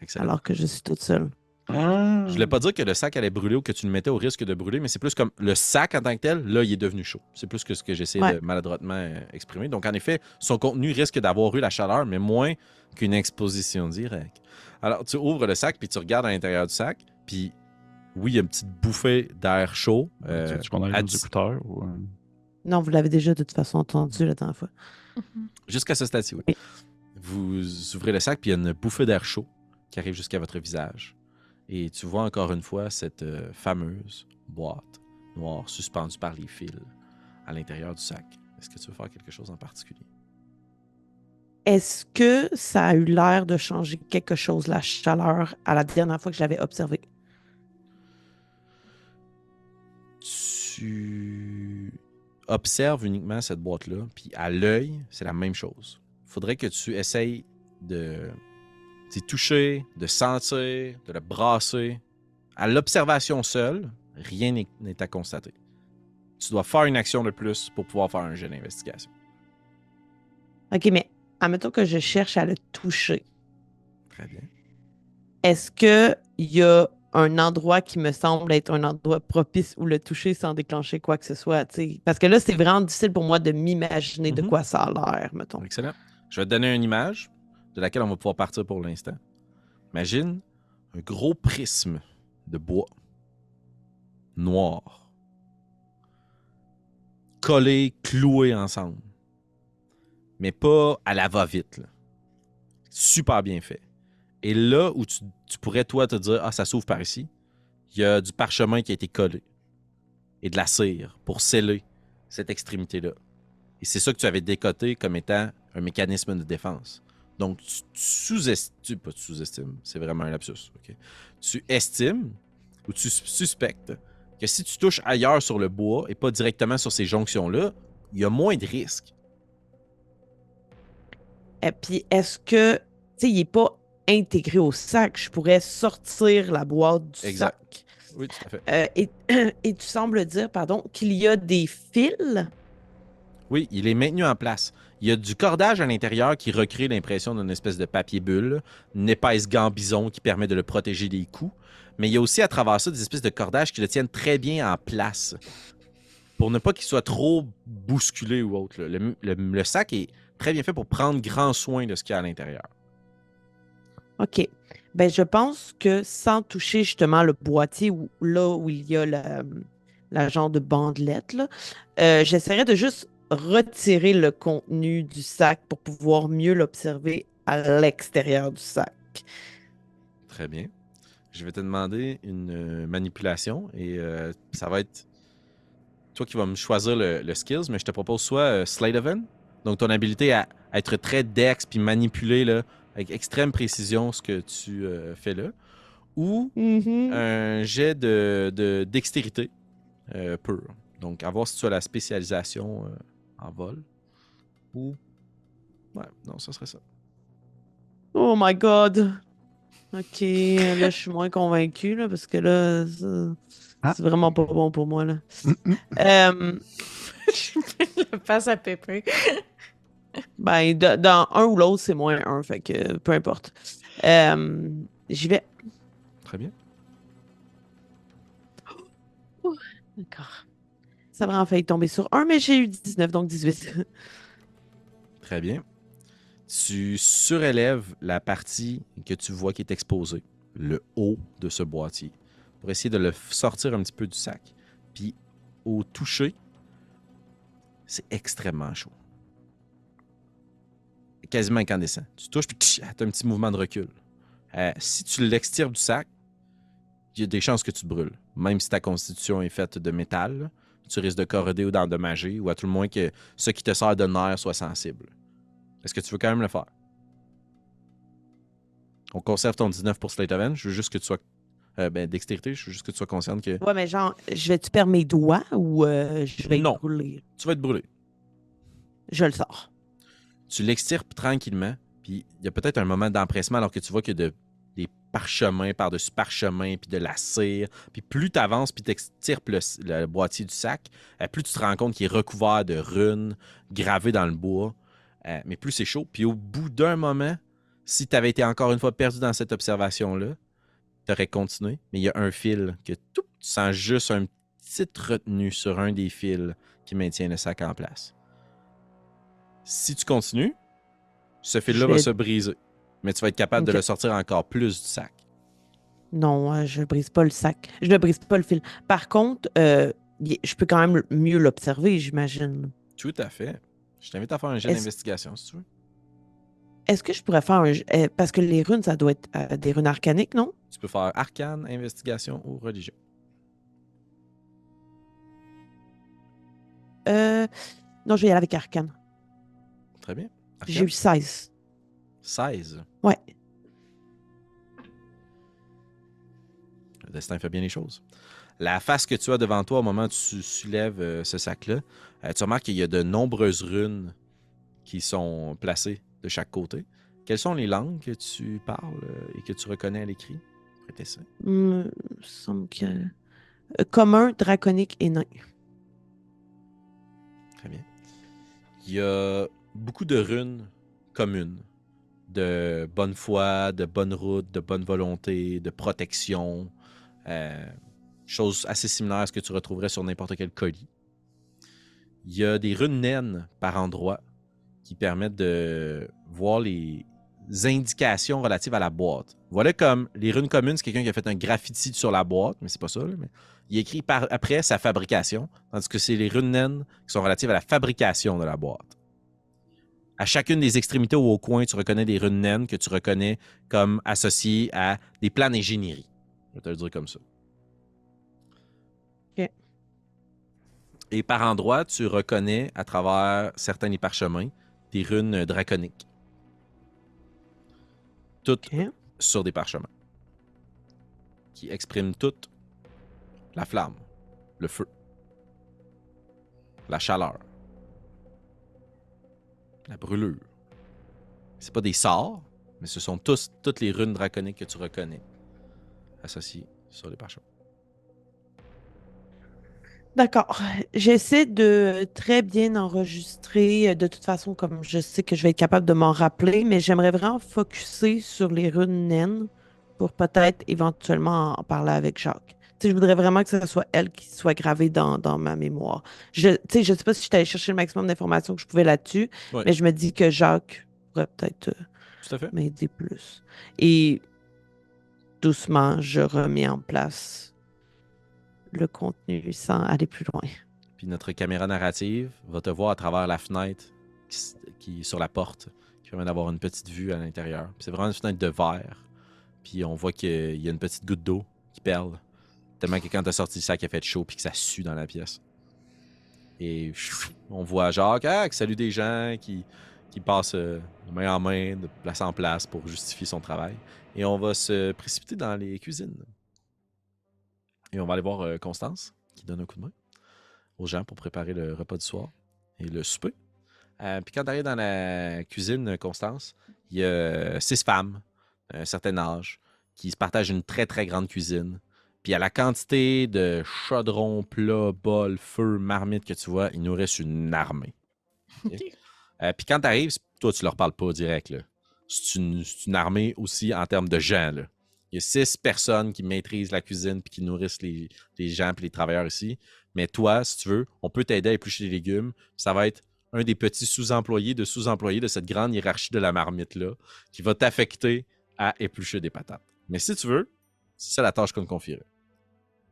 Excellent. Alors que je suis toute seule. Ah. Je voulais pas dire que le sac allait brûler ou que tu le mettais au risque de brûler, mais c'est plus comme le sac en tant que tel, là, il est devenu chaud. C'est plus que ce que j'essaie Ouais. de maladroitement exprimer. Donc, en effet, son contenu risque d'avoir eu la chaleur, mais moins qu'une exposition directe. Alors, tu ouvres le sac, puis tu regardes à l'intérieur du sac, puis oui, il y a une petite bouffée d'air chaud. Tu qu'on a à nos dis- écouteurs ou, Non, vous l'avez déjà de toute façon entendu la dernière fois. Jusqu'à ce stade-ci, oui. Oui. Vous ouvrez le sac, puis il y a une bouffée d'air chaud qui arrive jusqu'à votre visage. Et tu vois encore une fois cette fameuse boîte noire suspendue par les fils à l'intérieur du sac. Est-ce que tu veux faire quelque chose en particulier? Est-ce que ça a eu l'air de changer quelque chose, la chaleur, à la dernière fois que je l'avais observé? Tu observes uniquement cette boîte-là, puis à l'œil, c'est la même chose. Il faudrait que tu essayes de d'y toucher, de sentir, de le brasser. À l'observation seule, rien n'est à constater. Tu dois faire une action de plus pour pouvoir faire un jet d'investigation. OK, mais admettons que je cherche à le toucher. Très bien. Est-ce qu'il y a un endroit qui me semble être un endroit propice où le toucher sans déclencher quoi que ce soit? T'sais? Parce que là, c'est vraiment difficile pour moi de m'imaginer de Mhm. quoi ça a l'air, mettons. Excellent. Je vais te donner une image de laquelle on va pouvoir partir pour l'instant. Imagine un gros prisme de bois noir, collé, cloué ensemble, mais pas à la va-vite. Là. Super bien fait. Et là où tu pourrais, toi, te dire « Ah, ça s'ouvre par ici », il y a du parchemin qui a été collé et de la cire pour sceller cette extrémité-là. Et c'est ça que tu avais décoté comme étant un mécanisme de défense. Donc, tu sous-estimes, pas tu sous-estimes, c'est vraiment un lapsus, ok? Tu estimes ou tu suspectes que si tu touches ailleurs sur le bois et pas directement sur ces jonctions-là, il y a moins de risques. Et puis, est-ce que, tu sais, il n'est pas intégré au sac? Je pourrais sortir la boîte du Exact. sac. Oui, tout à fait. Et tu sembles dire, pardon, qu'il y a des fils. Oui, il est maintenu en place. Il y a du cordage à l'intérieur qui recrée l'impression d'une espèce de papier bulle, une épaisse gambison qui permet de le protéger des coups. Mais il y a aussi à travers ça des espèces de cordages qui le tiennent très bien en place pour ne pas qu'il soit trop bousculé ou autre. Là. Le sac est très bien fait pour prendre grand soin de ce qu'il y a à l'intérieur. OK. Ben, je pense que sans toucher justement le boîtier ou là où il y a la genre de bandelette, là, j'essaierais de juste retirer le contenu du sac pour pouvoir mieux l'observer à l'extérieur du sac. Très bien. Je vais te demander une manipulation et ça va être toi qui vas me choisir le skills, mais je te propose soit Sleight of Hand, donc ton habilité à être très dex puis manipuler là, avec extrême précision ce que tu fais là, ou un jet de dextérité pur. Donc, à voir si tu as la spécialisation en vol. Ou. Ouais, non, ça serait ça. Oh my God! OK, là, je suis moins convaincue, là, parce que là, c'est vraiment pas bon pour moi, là. Le passe à Pépin. Ben, dans un ou l'autre, c'est moins un, fait que peu importe. J'y vais. Très bien. D'accord. Ça va en failli tomber sur un, mais j'ai eu 19, donc 18. Très bien. Tu surélèves la partie que tu vois qui est exposée, le haut de ce boîtier, pour essayer de le sortir un petit peu du sac. Puis, au toucher, c'est extrêmement chaud. Quasiment incandescent. Tu touches, puis tu as un petit mouvement de recul. Si tu l'extirpes du sac, il y a des chances que tu te brûles. Même si ta constitution est faite de métal, tu risques de corroder ou d'endommager, ou à tout le moins que ce qui te sert de nerf soit sensible. Est-ce que tu veux quand même le faire? On conserve ton 19 pour Sleight of Hand. Je veux juste que tu sois... dextérité, je veux juste que tu sois consciente que... Ouais, mais genre, je vais-tu perdre mes doigts ou je vais Non. être brûlé? Tu vas être brûlé. Je le sors. Tu l'extirpes tranquillement, puis il y a peut-être un moment d'empressement alors que tu vois qu'il y a des parchemins par-dessus parchemins, puis de la cire. Puis plus tu avances, puis tu extirpes le boîtier du sac, plus tu te rends compte qu'il est recouvert de runes gravées dans le bois. Mais plus c'est chaud. Puis au bout d'un moment, si tu avais été encore une fois perdu dans cette observation-là, t'aurais continué, mais il y a un fil que tu sens juste une petite retenue sur un des fils qui maintient le sac en place. Si tu continues, ce fil-là va se briser, mais tu vas être capable de le sortir encore plus du sac. Non, je ne brise pas le sac. Je ne brise pas le fil. Par contre, je peux quand même mieux l'observer, j'imagine. Tout à fait. Je t'invite à faire un jet d'investigation, si tu veux. Est-ce que je pourrais faire un... parce que les runes, ça doit être des runes arcaniques, non? Tu peux faire arcane, investigation ou religion. Non, je vais y aller avec arcane. Très bien. Arcane. J'ai eu 16. 16? Ouais. Le destin fait bien les choses. La face que tu as devant toi au moment où tu soulèves ce sac-là, tu remarques qu'il y a de nombreuses runes qui sont placées de chaque côté. Quelles sont les langues que tu parles et que tu reconnais à l'écrit? Prêtez ça. Il me semble que... commun, draconique et nain. Très bien. Il y a beaucoup de runes communes, de bonne foi, de bonne route, de bonne volonté, de protection, choses assez similaires à ce que tu retrouverais sur n'importe quel colis. Il y a des runes naines par endroits qui permettent de voir les indications relatives à la boîte. Voilà, comme les runes communes, c'est quelqu'un qui a fait un graffiti sur la boîte, mais c'est pas ça, là, mais il écrit après sa fabrication, tandis que c'est les runes naines qui sont relatives à la fabrication de la boîte. À chacune des extrémités ou au coin, tu reconnais des runes naines que tu reconnais comme associées à des plans d'ingénierie. Je vais te le dire comme ça. OK. Et par endroits, tu reconnais à travers certains des parchemins des runes draconiques. Toutes sur des parchemins. Qui expriment toutes la flamme, le feu, la chaleur, la brûlure. C'est pas des sorts, mais ce sont toutes les runes draconiques que tu reconnais associées sur les parchemins. D'accord. J'essaie de très bien enregistrer. De toute façon, comme je sais que je vais être capable de m'en rappeler, mais j'aimerais vraiment focusser sur les runes naines pour peut-être éventuellement en parler avec Jacques. Tu sais, je voudrais vraiment que ce soit elle qui soit gravée dans ma mémoire. Tu sais, je sais pas si je suis allée chercher le maximum d'informations que je pouvais là-dessus, mais je me dis que Jacques pourrait peut-être Tout à fait. m'aider plus. Et doucement, je remets en place le contenu sans aller plus loin. Puis notre caméra narrative va te voir à travers la fenêtre qui est sur la porte, qui permet d'avoir une petite vue à l'intérieur. Puis c'est vraiment une fenêtre de verre. Puis on voit qu'il y a une petite goutte d'eau qui perle. Tellement que quand t'as sorti le sac, il a fait chaud puis que ça sue dans la pièce. Et on voit Jacques qui salue des gens, qui passent de main en main, de place en place pour justifier son travail. Et on va se précipiter dans les cuisines. Et on va aller voir Constance, qui donne un coup de main aux gens pour préparer le repas du soir et le souper. Puis quand tu arrives dans la cuisine, Constance, il y a 6 femmes d'un certain âge qui se partagent une très, très grande cuisine. Puis à la quantité de chaudrons, plats, bols, feux, marmites que tu vois, il nous reste une armée. Okay? Puis quand tu arrives, toi, tu leur parles pas direct. Là. C'est une armée aussi en termes de gens. Là. Il y a 6 personnes qui maîtrisent la cuisine puis qui nourrissent les gens et les travailleurs ici. Mais toi, si tu veux, on peut t'aider à éplucher les légumes. Ça va être un des petits sous-employés de cette grande hiérarchie de la marmite-là qui va t'affecter à éplucher des patates. Mais si tu veux, c'est ça la tâche qu'on te confierait.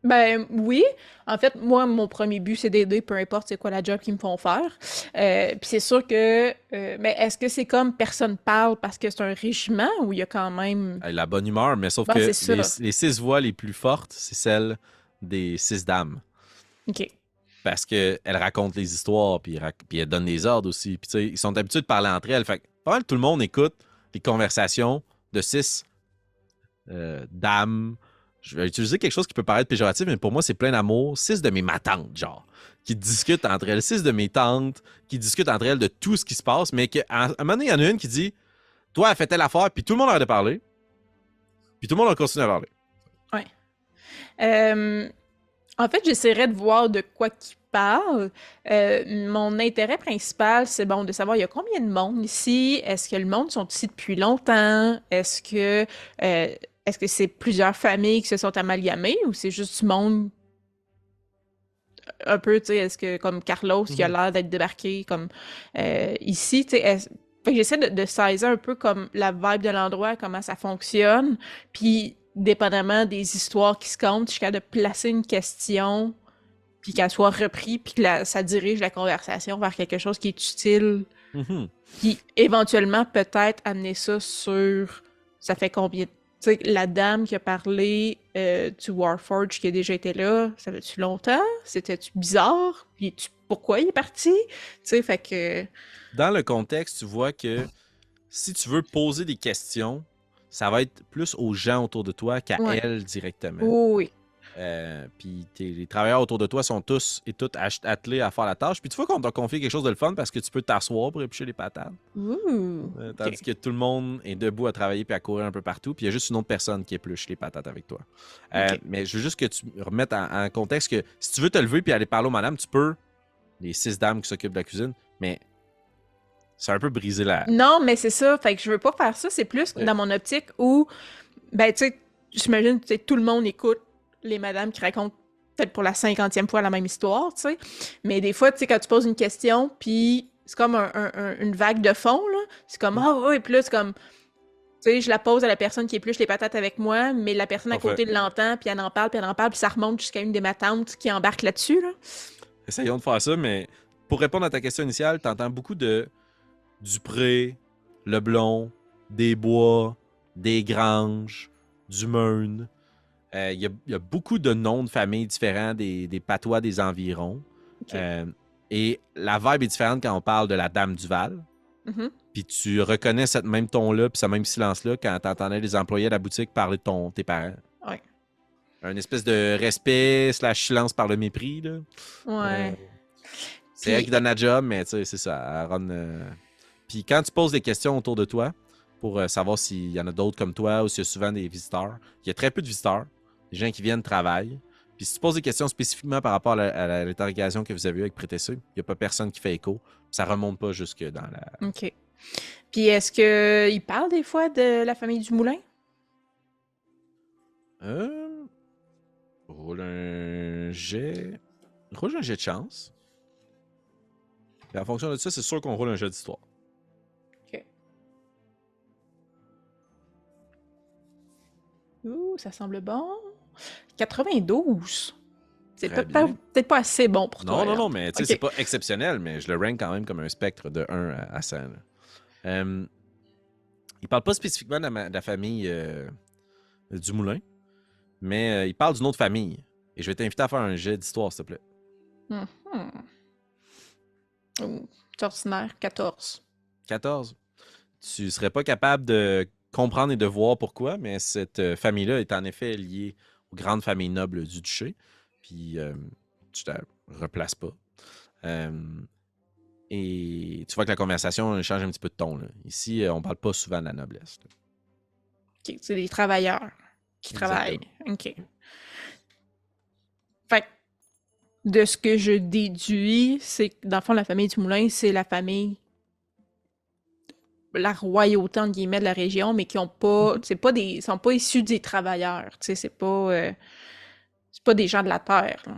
Ben oui. En fait, moi, mon premier but, c'est d'aider, peu importe c'est quoi la job qu'ils me font faire. Puis c'est sûr que... mais est-ce que c'est comme personne parle parce que c'est un régiment ou il y a quand même... La bonne humeur, mais sauf que les 6 voix les plus fortes, c'est celles des 6 dames. OK. Parce qu'elles racontent les histoires, puis elles donnent des ordres aussi. Puis tu sais, ils sont habitués de parler entre elles. Fait que pas mal tout le monde écoute les conversations de 6 dames. Je vais utiliser quelque chose qui peut paraître péjoratif, mais pour moi, c'est plein d'amour. 6 de mes matantes, genre, qui discutent entre elles. 6 de mes tantes qui discutent entre elles de tout ce qui se passe, mais qu'à un moment donné, il y en a une qui dit « Toi, elle fait telle affaire », puis tout le monde arrête de parler. Puis tout le monde a continué à parler. Ouais. En fait, j'essaierais de voir de quoi qu'ils parlent. Mon intérêt principal, c'est bon de savoir il y a combien de monde ici. Est-ce que le monde sont ici depuis longtemps? Est-ce que est-ce que c'est plusieurs familles qui se sont amalgamées ou c'est juste du monde un peu, tu sais, est-ce que comme Carlos qui a l'air d'être débarqué comme ici, tu sais, fait que j'essaie de saisir un peu comme la vibe de l'endroit, comment ça fonctionne, puis dépendamment des histoires qui se comptent, je suis capable de placer une question, puis qu'elle soit reprise, puis que ça dirige la conversation vers quelque chose qui est utile, puis éventuellement peut-être amener ça sur, ça fait combien de... Tu sais, la dame qui a parlé du Warforge qui a déjà été là, ça fait-tu longtemps? C'était-tu bizarre? Puis pourquoi il est parti? Tu sais, fait que... Dans le contexte, tu vois que si tu veux poser des questions, ça va être plus aux gens autour de toi qu'à elle directement. Oui. Puis les travailleurs autour de toi sont tous et toutes attelés à faire la tâche. Puis tu vois qu'on t'a confié quelque chose de le fun parce que tu peux t'asseoir pour éplucher les patates. Tandis que tout le monde est debout à travailler puis à courir un peu partout. Puis il y a juste une autre personne qui épluche les patates avec toi. Mais je veux juste que tu remettes en contexte que si tu veux te lever puis aller parler aux madames, tu peux. Les 6 dames qui s'occupent de la cuisine. Mais c'est un peu brisé la... Non, mais c'est ça. Fait que je veux pas faire ça. C'est plus dans mon optique où, ben, tu sais, j'imagine que tout le monde écoute les madames qui racontent peut-être pour la 50e fois la même histoire, tu sais. Mais des fois, tu sais, quand tu poses une question, puis c'est comme une vague de fond, là. C'est comme, ah oui, puis là, c'est comme, tu sais, je la pose à la personne qui épluche les patates avec moi, mais la personne à côté l'entend, puis elle en parle, puis ça remonte jusqu'à une de mes tantes qui embarque là-dessus, là. Essayons de faire ça, mais pour répondre à ta question initiale, t'entends beaucoup de Dupré, Leblon, des Bois, des Granges, du Meun. Il y a beaucoup de noms de familles différents, des patois des environs. Et la vibe est différente quand on parle de la Dame Duval. Puis tu reconnais ce même ton-là, puis ce même silence-là quand tu entendais les employés de la boutique parler de tes parents. Ouais. Un espèce de respect / silence par le mépris. Là. Ouais. C'est elle qui donne la job, mais tu sais, c'est ça. Puis quand tu poses des questions autour de toi, pour savoir s'il y en a d'autres comme toi ou s'il y a souvent des visiteurs, il y a très peu de visiteurs. Les gens qui viennent travaillent. Puis si tu poses des questions spécifiquement par rapport à l'interrogation que vous avez eue avec Prétessé, il n'y a pas personne qui fait écho. Ça remonte pas jusque dans la... OK. Puis est-ce qu'il parle des fois de la famille du Moulin? Roule un jet... Roule un jet de chance. Et en fonction de ça, c'est sûr qu'on roule un jet d'histoire. OK. Ouh, ça semble bon. 92. C'est peut-être pas assez bon pour toi. Non, mais tu sais, c'est pas exceptionnel, mais je le rank quand même comme un spectre de 1 à 100. Il parle pas spécifiquement de la famille du Moulin, mais il parle d'une autre famille. Et je vais t'inviter à faire un jet d'histoire, s'il te plaît. C'est ordinaire, 14. 14. Tu serais pas capable de comprendre et de voir pourquoi, mais cette famille-là est en effet liée aux grandes familles nobles du duché. Puis tu te replaces pas. Et tu vois que la conversation change un petit peu de ton. Là. Ici, on parle pas souvent de la noblesse. Là. OK, c'est des travailleurs qui travaillent. OK. Fait que, de ce que je déduis, c'est que dans le fond, la famille du Moulin, c'est la famille, la royauté, entre guillemets, de la région, mais qui ont pas, sont pas issus des travailleurs. Tu sais, c'est pas des gens de la terre. Là.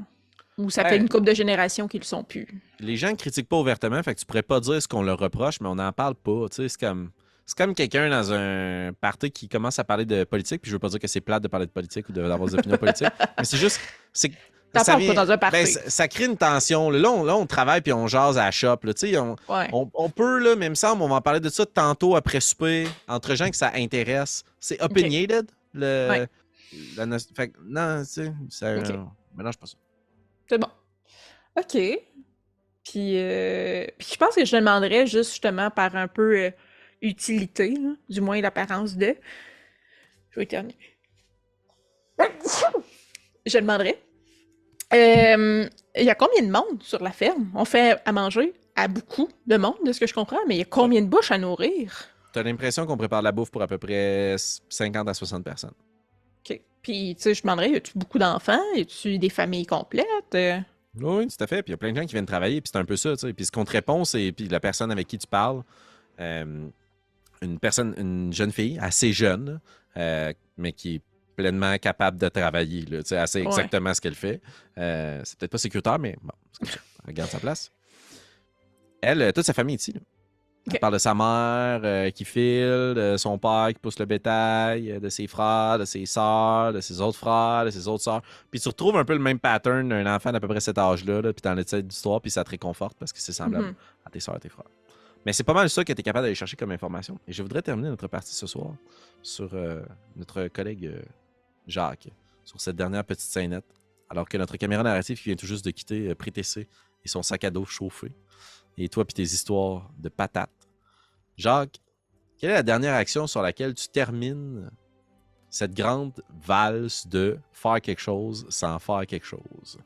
Ou ça fait une couple de générations qu'ils le sont plus. Les gens ne critiquent pas ouvertement, fait que tu pourrais pas dire ce qu'on leur reproche, mais on n'en parle pas. Tu sais, c'est comme quelqu'un dans un party qui commence à parler de politique, puis je veux pas dire que c'est plate de parler de politique ou d'avoir des opinions politiques, mais c'est juste... T'en parles pas dans un party. Ça crée une tension. Là, on travaille puis on jase à la shop. Là, on peut, là, mais il me semble, on va en parler de ça tantôt après souper, entre gens que ça intéresse. C'est opinionated. Fait que, non, tu sais, mélange pas ça. C'est bon. OK. Puis je pense que je demanderais justement par un peu utilité, là, du moins l'apparence de... Je vais éternuer. Je demanderais. Il y a combien de monde sur la ferme? On fait à manger à beaucoup de monde, de ce que je comprends, mais il y a combien de bouches à nourrir? T'as l'impression qu'on prépare de la bouffe pour à peu près 50 à 60 personnes. OK. Puis, tu sais, je demanderais, y a-tu beaucoup d'enfants? Y a-tu des familles complètes? Oui, tout à fait. Puis il y a plein de gens qui viennent travailler, puis c'est un peu ça, tu sais. Puis ce qu'on te répond, c'est... Puis la personne avec qui tu parles une jeune fille assez jeune, mais qui est pleinement capable de travailler. Là, elle sait exactement ce qu'elle fait. C'est peut-être pas sécuritaire, mais bon, c'est comme ça. Elle garde sa place. Elle, toute sa famille est ici. Là. Elle parle de sa mère qui file, de son père qui pousse le bétail, de ses frères, de ses sœurs, de ses autres frères, de ses autres sœurs. Puis tu retrouves un peu le même pattern d'un enfant d'à peu près cet âge-là, là, puis dans le titre d'histoire, puis ça te réconforte parce que c'est semblable à tes sœurs et tes frères. Mais c'est pas mal ça que tu es capable d'aller chercher comme information. Et je voudrais terminer notre partie ce soir sur notre collègue Jacques, sur cette dernière petite scénette, alors que notre caméra narrative qui vient tout juste de quitter Prétessé et son sac à dos chauffé. Et toi puis tes histoires de patates. Jacques, quelle est la dernière action sur laquelle tu termines cette grande valse de faire quelque chose sans faire quelque chose?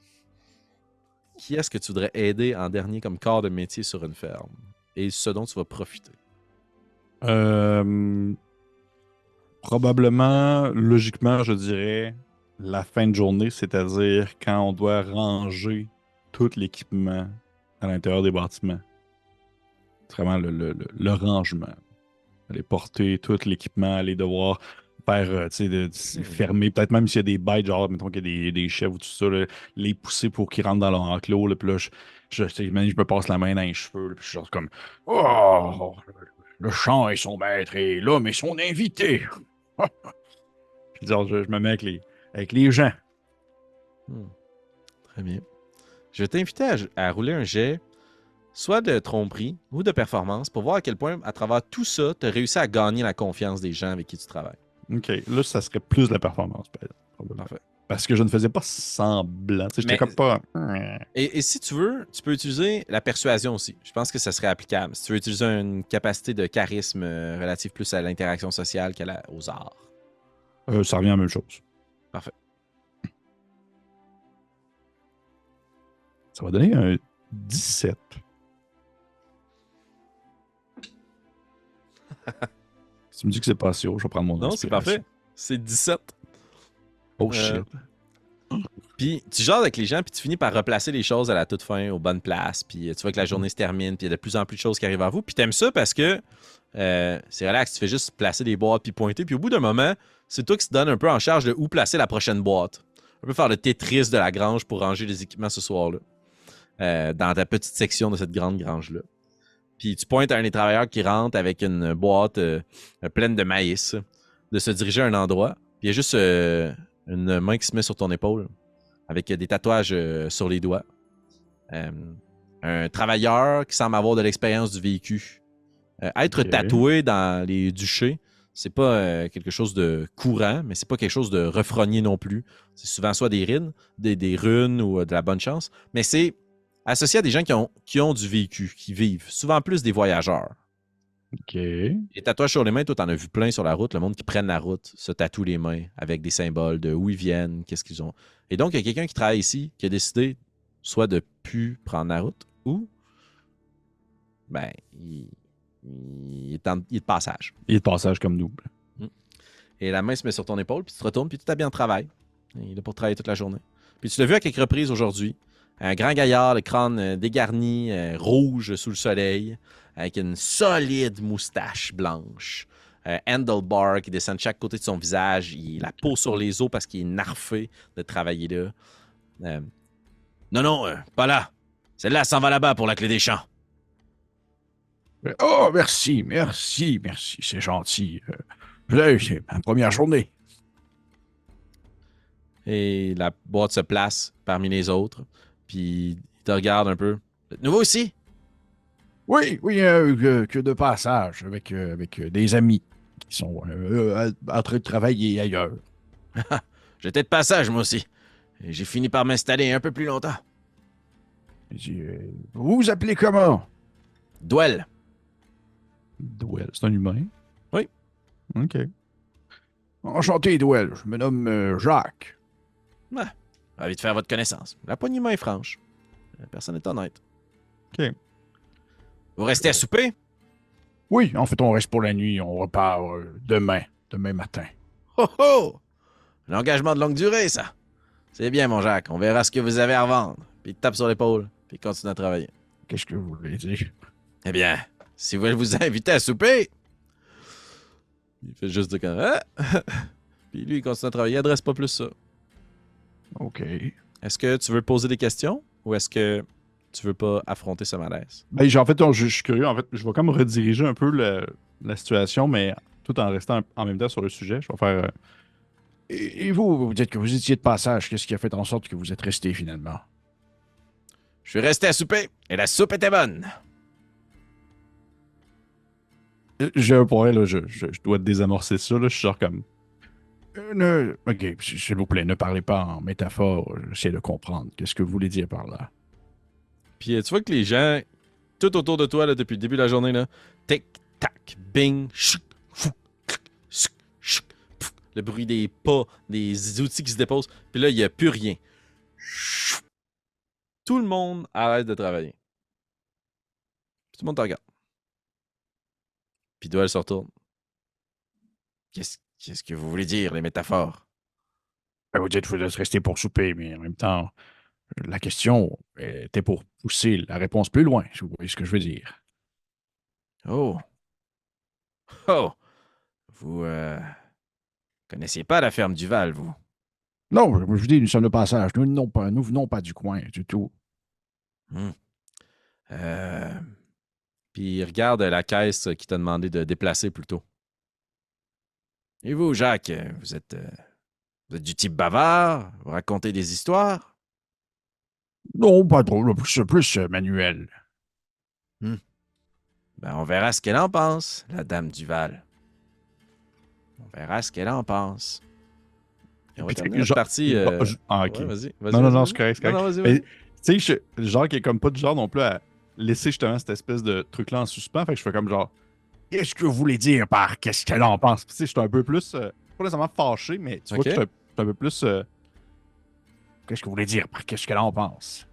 Qui est-ce que tu voudrais aider en dernier comme corps de métier sur une ferme? Et ce dont tu vas profiter? Probablement, logiquement, je dirais la fin de journée, c'est-à-dire quand on doit ranger tout l'équipement à l'intérieur des bâtiments. C'est vraiment le rangement. Aller porter tout l'équipement, aller devoir faire, fermer, peut-être même s'il y a des bêtes, genre, mettons qu'il y a des chèvres ou tout ça, là, les pousser pour qu'ils rentrent dans leur enclos, là, puis là, je me passe la main dans les cheveux, là, puis je suis genre comme « Oh, le champ est son maître et l'homme est son invité! » Puis genre, je me mets avec les gens. Très bien. Je vais t'inviter à rouler un jet, soit de tromperie ou de performance, pour voir à quel point, à travers tout ça, tu as réussi à gagner la confiance des gens avec qui tu travailles. OK. Là, ça serait plus de la performance, probablement. Parfait. Parce que je ne faisais pas semblant. J'étais comme pas... Et si tu veux, tu peux utiliser la persuasion aussi. Je pense que ça serait applicable. Si tu veux utiliser une capacité de charisme relative plus à l'interaction sociale qu'aux arts. Ça revient à la même chose. Parfait. Ça va donner un 17. Si tu me dis que c'est pas assez haut, je vais prendre mon Non, c'est parfait. C'est 17. Oh shit. Puis tu jases avec les gens, puis tu finis par replacer les choses à la toute fin, aux bonnes places. Puis tu vois que la journée se termine, puis il y a de plus en plus de choses qui arrivent à vous. Puis t'aimes ça parce que c'est relax, tu fais juste placer des boîtes puis pointer. Puis au bout d'un moment, c'est toi qui te donnes un peu en charge de où placer la prochaine boîte. Un peu faire le Tetris de la grange pour ranger les équipements ce soir-là. Dans ta petite section de cette grande grange-là. Puis tu pointes à un des travailleurs qui rentre avec une boîte pleine de maïs, de se diriger à un endroit. Puis il y a juste une main qui se met sur ton épaule, avec des tatouages sur les doigts. Un travailleur qui semble avoir de l'expérience du véhicule. Être tatoué dans les duchés, c'est pas quelque chose de courant, mais c'est pas quelque chose de refrogné non plus. C'est souvent soit des runes, des runes ou de la bonne chance, mais c'est associé à des gens qui ont du vécu, qui vivent. Souvent plus des voyageurs. OK. Les tatouages sur les mains, toi, t'en as vu plein sur la route. Le monde qui prenne la route se tatoue les mains avec des symboles de où ils viennent, qu'est-ce qu'ils ont. Et donc, il y a quelqu'un qui travaille ici qui a décidé soit de plus prendre la route ou ben, il est de passage. Il est de passage comme nous. Et la main se met sur ton épaule, puis tu te retournes, puis tu t'habilles en travail. Il est là pour travailler toute la journée. Puis tu l'as vu à quelques reprises aujourd'hui. Un grand gaillard, le crâne dégarni, rouge sous le soleil, avec une solide moustache blanche. Handlebar qui descend de chaque côté de son visage. Il a la peau sur les os parce qu'il est narfé de travailler là. Non, pas là. Celle-là s'en va là-bas pour la clé des champs. Oh, merci. C'est gentil. C'est ma première journée. Et la boîte se place parmi les autres. Puis il te regarde un peu. Nouveau ici? Oui, que de passage avec des amis qui sont en train de travailler ailleurs. J'étais de passage, moi aussi. Et j'ai fini par m'installer un peu plus longtemps. Vous vous appelez comment? Duel. Duel, c'est un humain? Oui. OK. Enchanté, Duel. Je me nomme Jacques. Ravi de faire votre connaissance. La poignée main est franche. La personne est honnête. OK. Vous restez à souper? Oui, en fait, on reste pour la nuit. On repart demain matin. Oh oh! L'engagement de longue durée, ça. C'est bien, mon Jacques. On verra ce que vous avez à revendre. Puis il te tape sur l'épaule. Puis il continue à travailler. Qu'est-ce que vous voulez dire? Eh bien, si vous voulez vous inviter à souper, Il fait juste de comme ah! Puis lui, il continue à travailler, il adresse pas plus ça. OK. Est-ce que tu veux poser des questions ou est-ce que tu veux pas affronter ce malaise? Ben, en fait, je suis curieux. En fait, je vais comme rediriger un peu la situation, mais tout en restant en même temps sur le sujet. Je vais faire. Et vous, vous dites que vous étiez de passage. Qu'est-ce qui a fait en sorte que vous êtes resté finalement? Je suis resté à souper et la soupe était bonne. J'ai un point, là. Je dois désamorcer ça, là. Je suis genre comme. OK, s'il vous plaît, ne parlez pas en métaphore. J'essaie de comprendre. Qu'est-ce que vous voulez dire par là? Puis tu vois que les gens, tout autour de toi, là, depuis le début de la journée, là, tic, tac, bing, chuk, fou, clic, chuk, chuk, pff, le bruit des pas, des outils qui se déposent. Puis là, il n'y a plus rien. Chou. Tout le monde arrête de travailler. Puis tout le monde te regarde. Puis Doyle se retourne. Qu'est-ce que vous voulez dire, les métaphores? Ben, vous dites que vous êtes resté pour souper, mais en même temps, la question était pour pousser la réponse plus loin, si vous voyez ce que je veux dire. Oh. Oh. Vous connaissiez pas la ferme Duval, vous? Non, je vous dis, nous sommes de passage. Nous venons pas du coin du tout. Puis il regarde la caisse qui t'a demandé de déplacer plus tôt. Et vous, Jacques, vous êtes du type bavard? Vous racontez des histoires? Non, pas trop. Plus manuel. Ben, on verra ce qu'elle en pense, la dame Duval. On verra ce qu'elle en pense. Et on va terminer notre partie. Ah, ok. Ouais, vas-y. Non, c'est correct, c'est correct. Non, vas-y, Mais, vas-y. tu sais, le genre qui est comme pas du genre non plus à laisser justement cette espèce de truc-là en suspens. Fait que je fais comme genre, Qu'est-ce que vous voulez dire par qu'est-ce qu'elle en pense? tu sais, je suis un peu plus, pas nécessairement fâché, mais tu vois Ok. que je suis un peu plus. Qu'est-ce que vous voulez dire par qu'est-ce qu'elle en pense?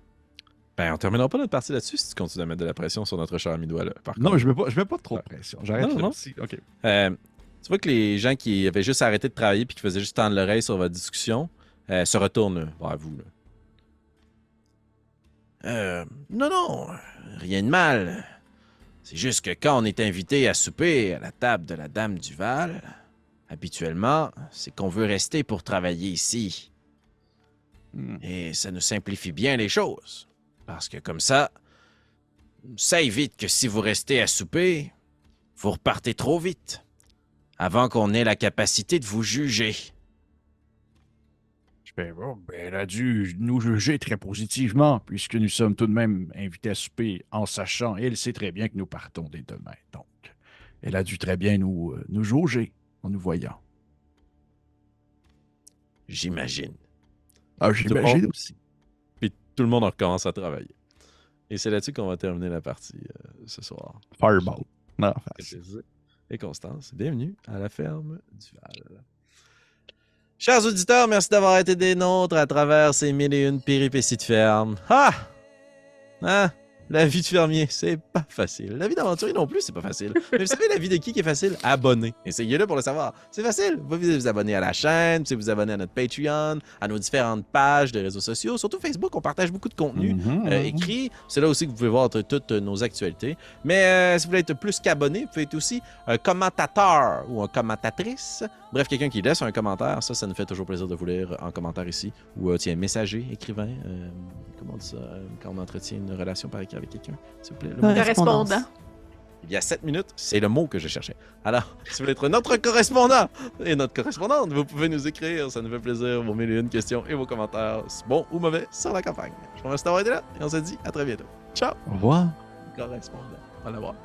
Ben, on terminera pas notre partie là-dessus si tu continues à mettre de la pression sur notre cher ami Doigt, là. Par Non, contre. je mets pas trop de pression. J'arrête Non, là. non. Si, ok. Tu vois que les gens qui avaient juste arrêté de travailler puis qui faisaient juste tendre l'oreille sur votre discussion se retournent vers vous. Là. Non, rien de mal. C'est juste que quand on est invité à souper à la table de la Dame Duval, habituellement, c'est qu'on veut rester pour travailler ici. Et ça nous simplifie bien les choses. Parce que comme ça évite que si vous restez à souper, vous repartez trop vite, avant qu'on ait la capacité de vous juger. Elle a dû nous juger très positivement, puisque nous sommes tout de même invités à souper en sachant, et elle sait très bien que nous partons dès demain. Donc, elle a dû très bien nous jauger en nous voyant. J'imagine. Ah, j'imagine aussi. Puis tout le monde recommence à travailler. Et c'est là-dessus qu'on va terminer la partie ce soir. Fireball. Non, Et Constance, bienvenue à la ferme Duval. Chers auditeurs, merci d'avoir été des nôtres à travers ces 1001 péripéties de ferme. Ah! Hein? La vie de fermier, c'est pas facile. La vie d'aventurier non plus, c'est pas facile. Mais vous savez, la vie de qui est facile? Abonné. Essayez-le pour le savoir. C'est facile. Vous pouvez vous abonner à la chaîne, vous pouvez vous abonner à notre Patreon, à nos différentes pages de réseaux sociaux. Surtout Facebook, on partage beaucoup de contenu écrit. C'est là aussi que vous pouvez voir toutes nos actualités. Mais si vous voulez être plus qu'abonné, vous pouvez être aussi un commentateur ou une commentatrice. Bref, quelqu'un qui laisse un commentaire. Ça nous fait toujours plaisir de vous lire en commentaire ici. Ou tiens, messager, écrivain. Comment on dit ça quand on entretient une relation par écrit avec quelqu'un, s'il vous plaît? Correspondant. Il y a 7 minutes, c'est le mot que je cherchais. Alors, si vous voulez être notre correspondant et notre correspondante, vous pouvez nous écrire. Ça nous fait plaisir. Vos 1001 questions et vos commentaires, bons ou mauvais, sur la campagne. Je vous remercie d'avoir été là et on se dit à très bientôt. Ciao! Au revoir. Correspondant. Au revoir.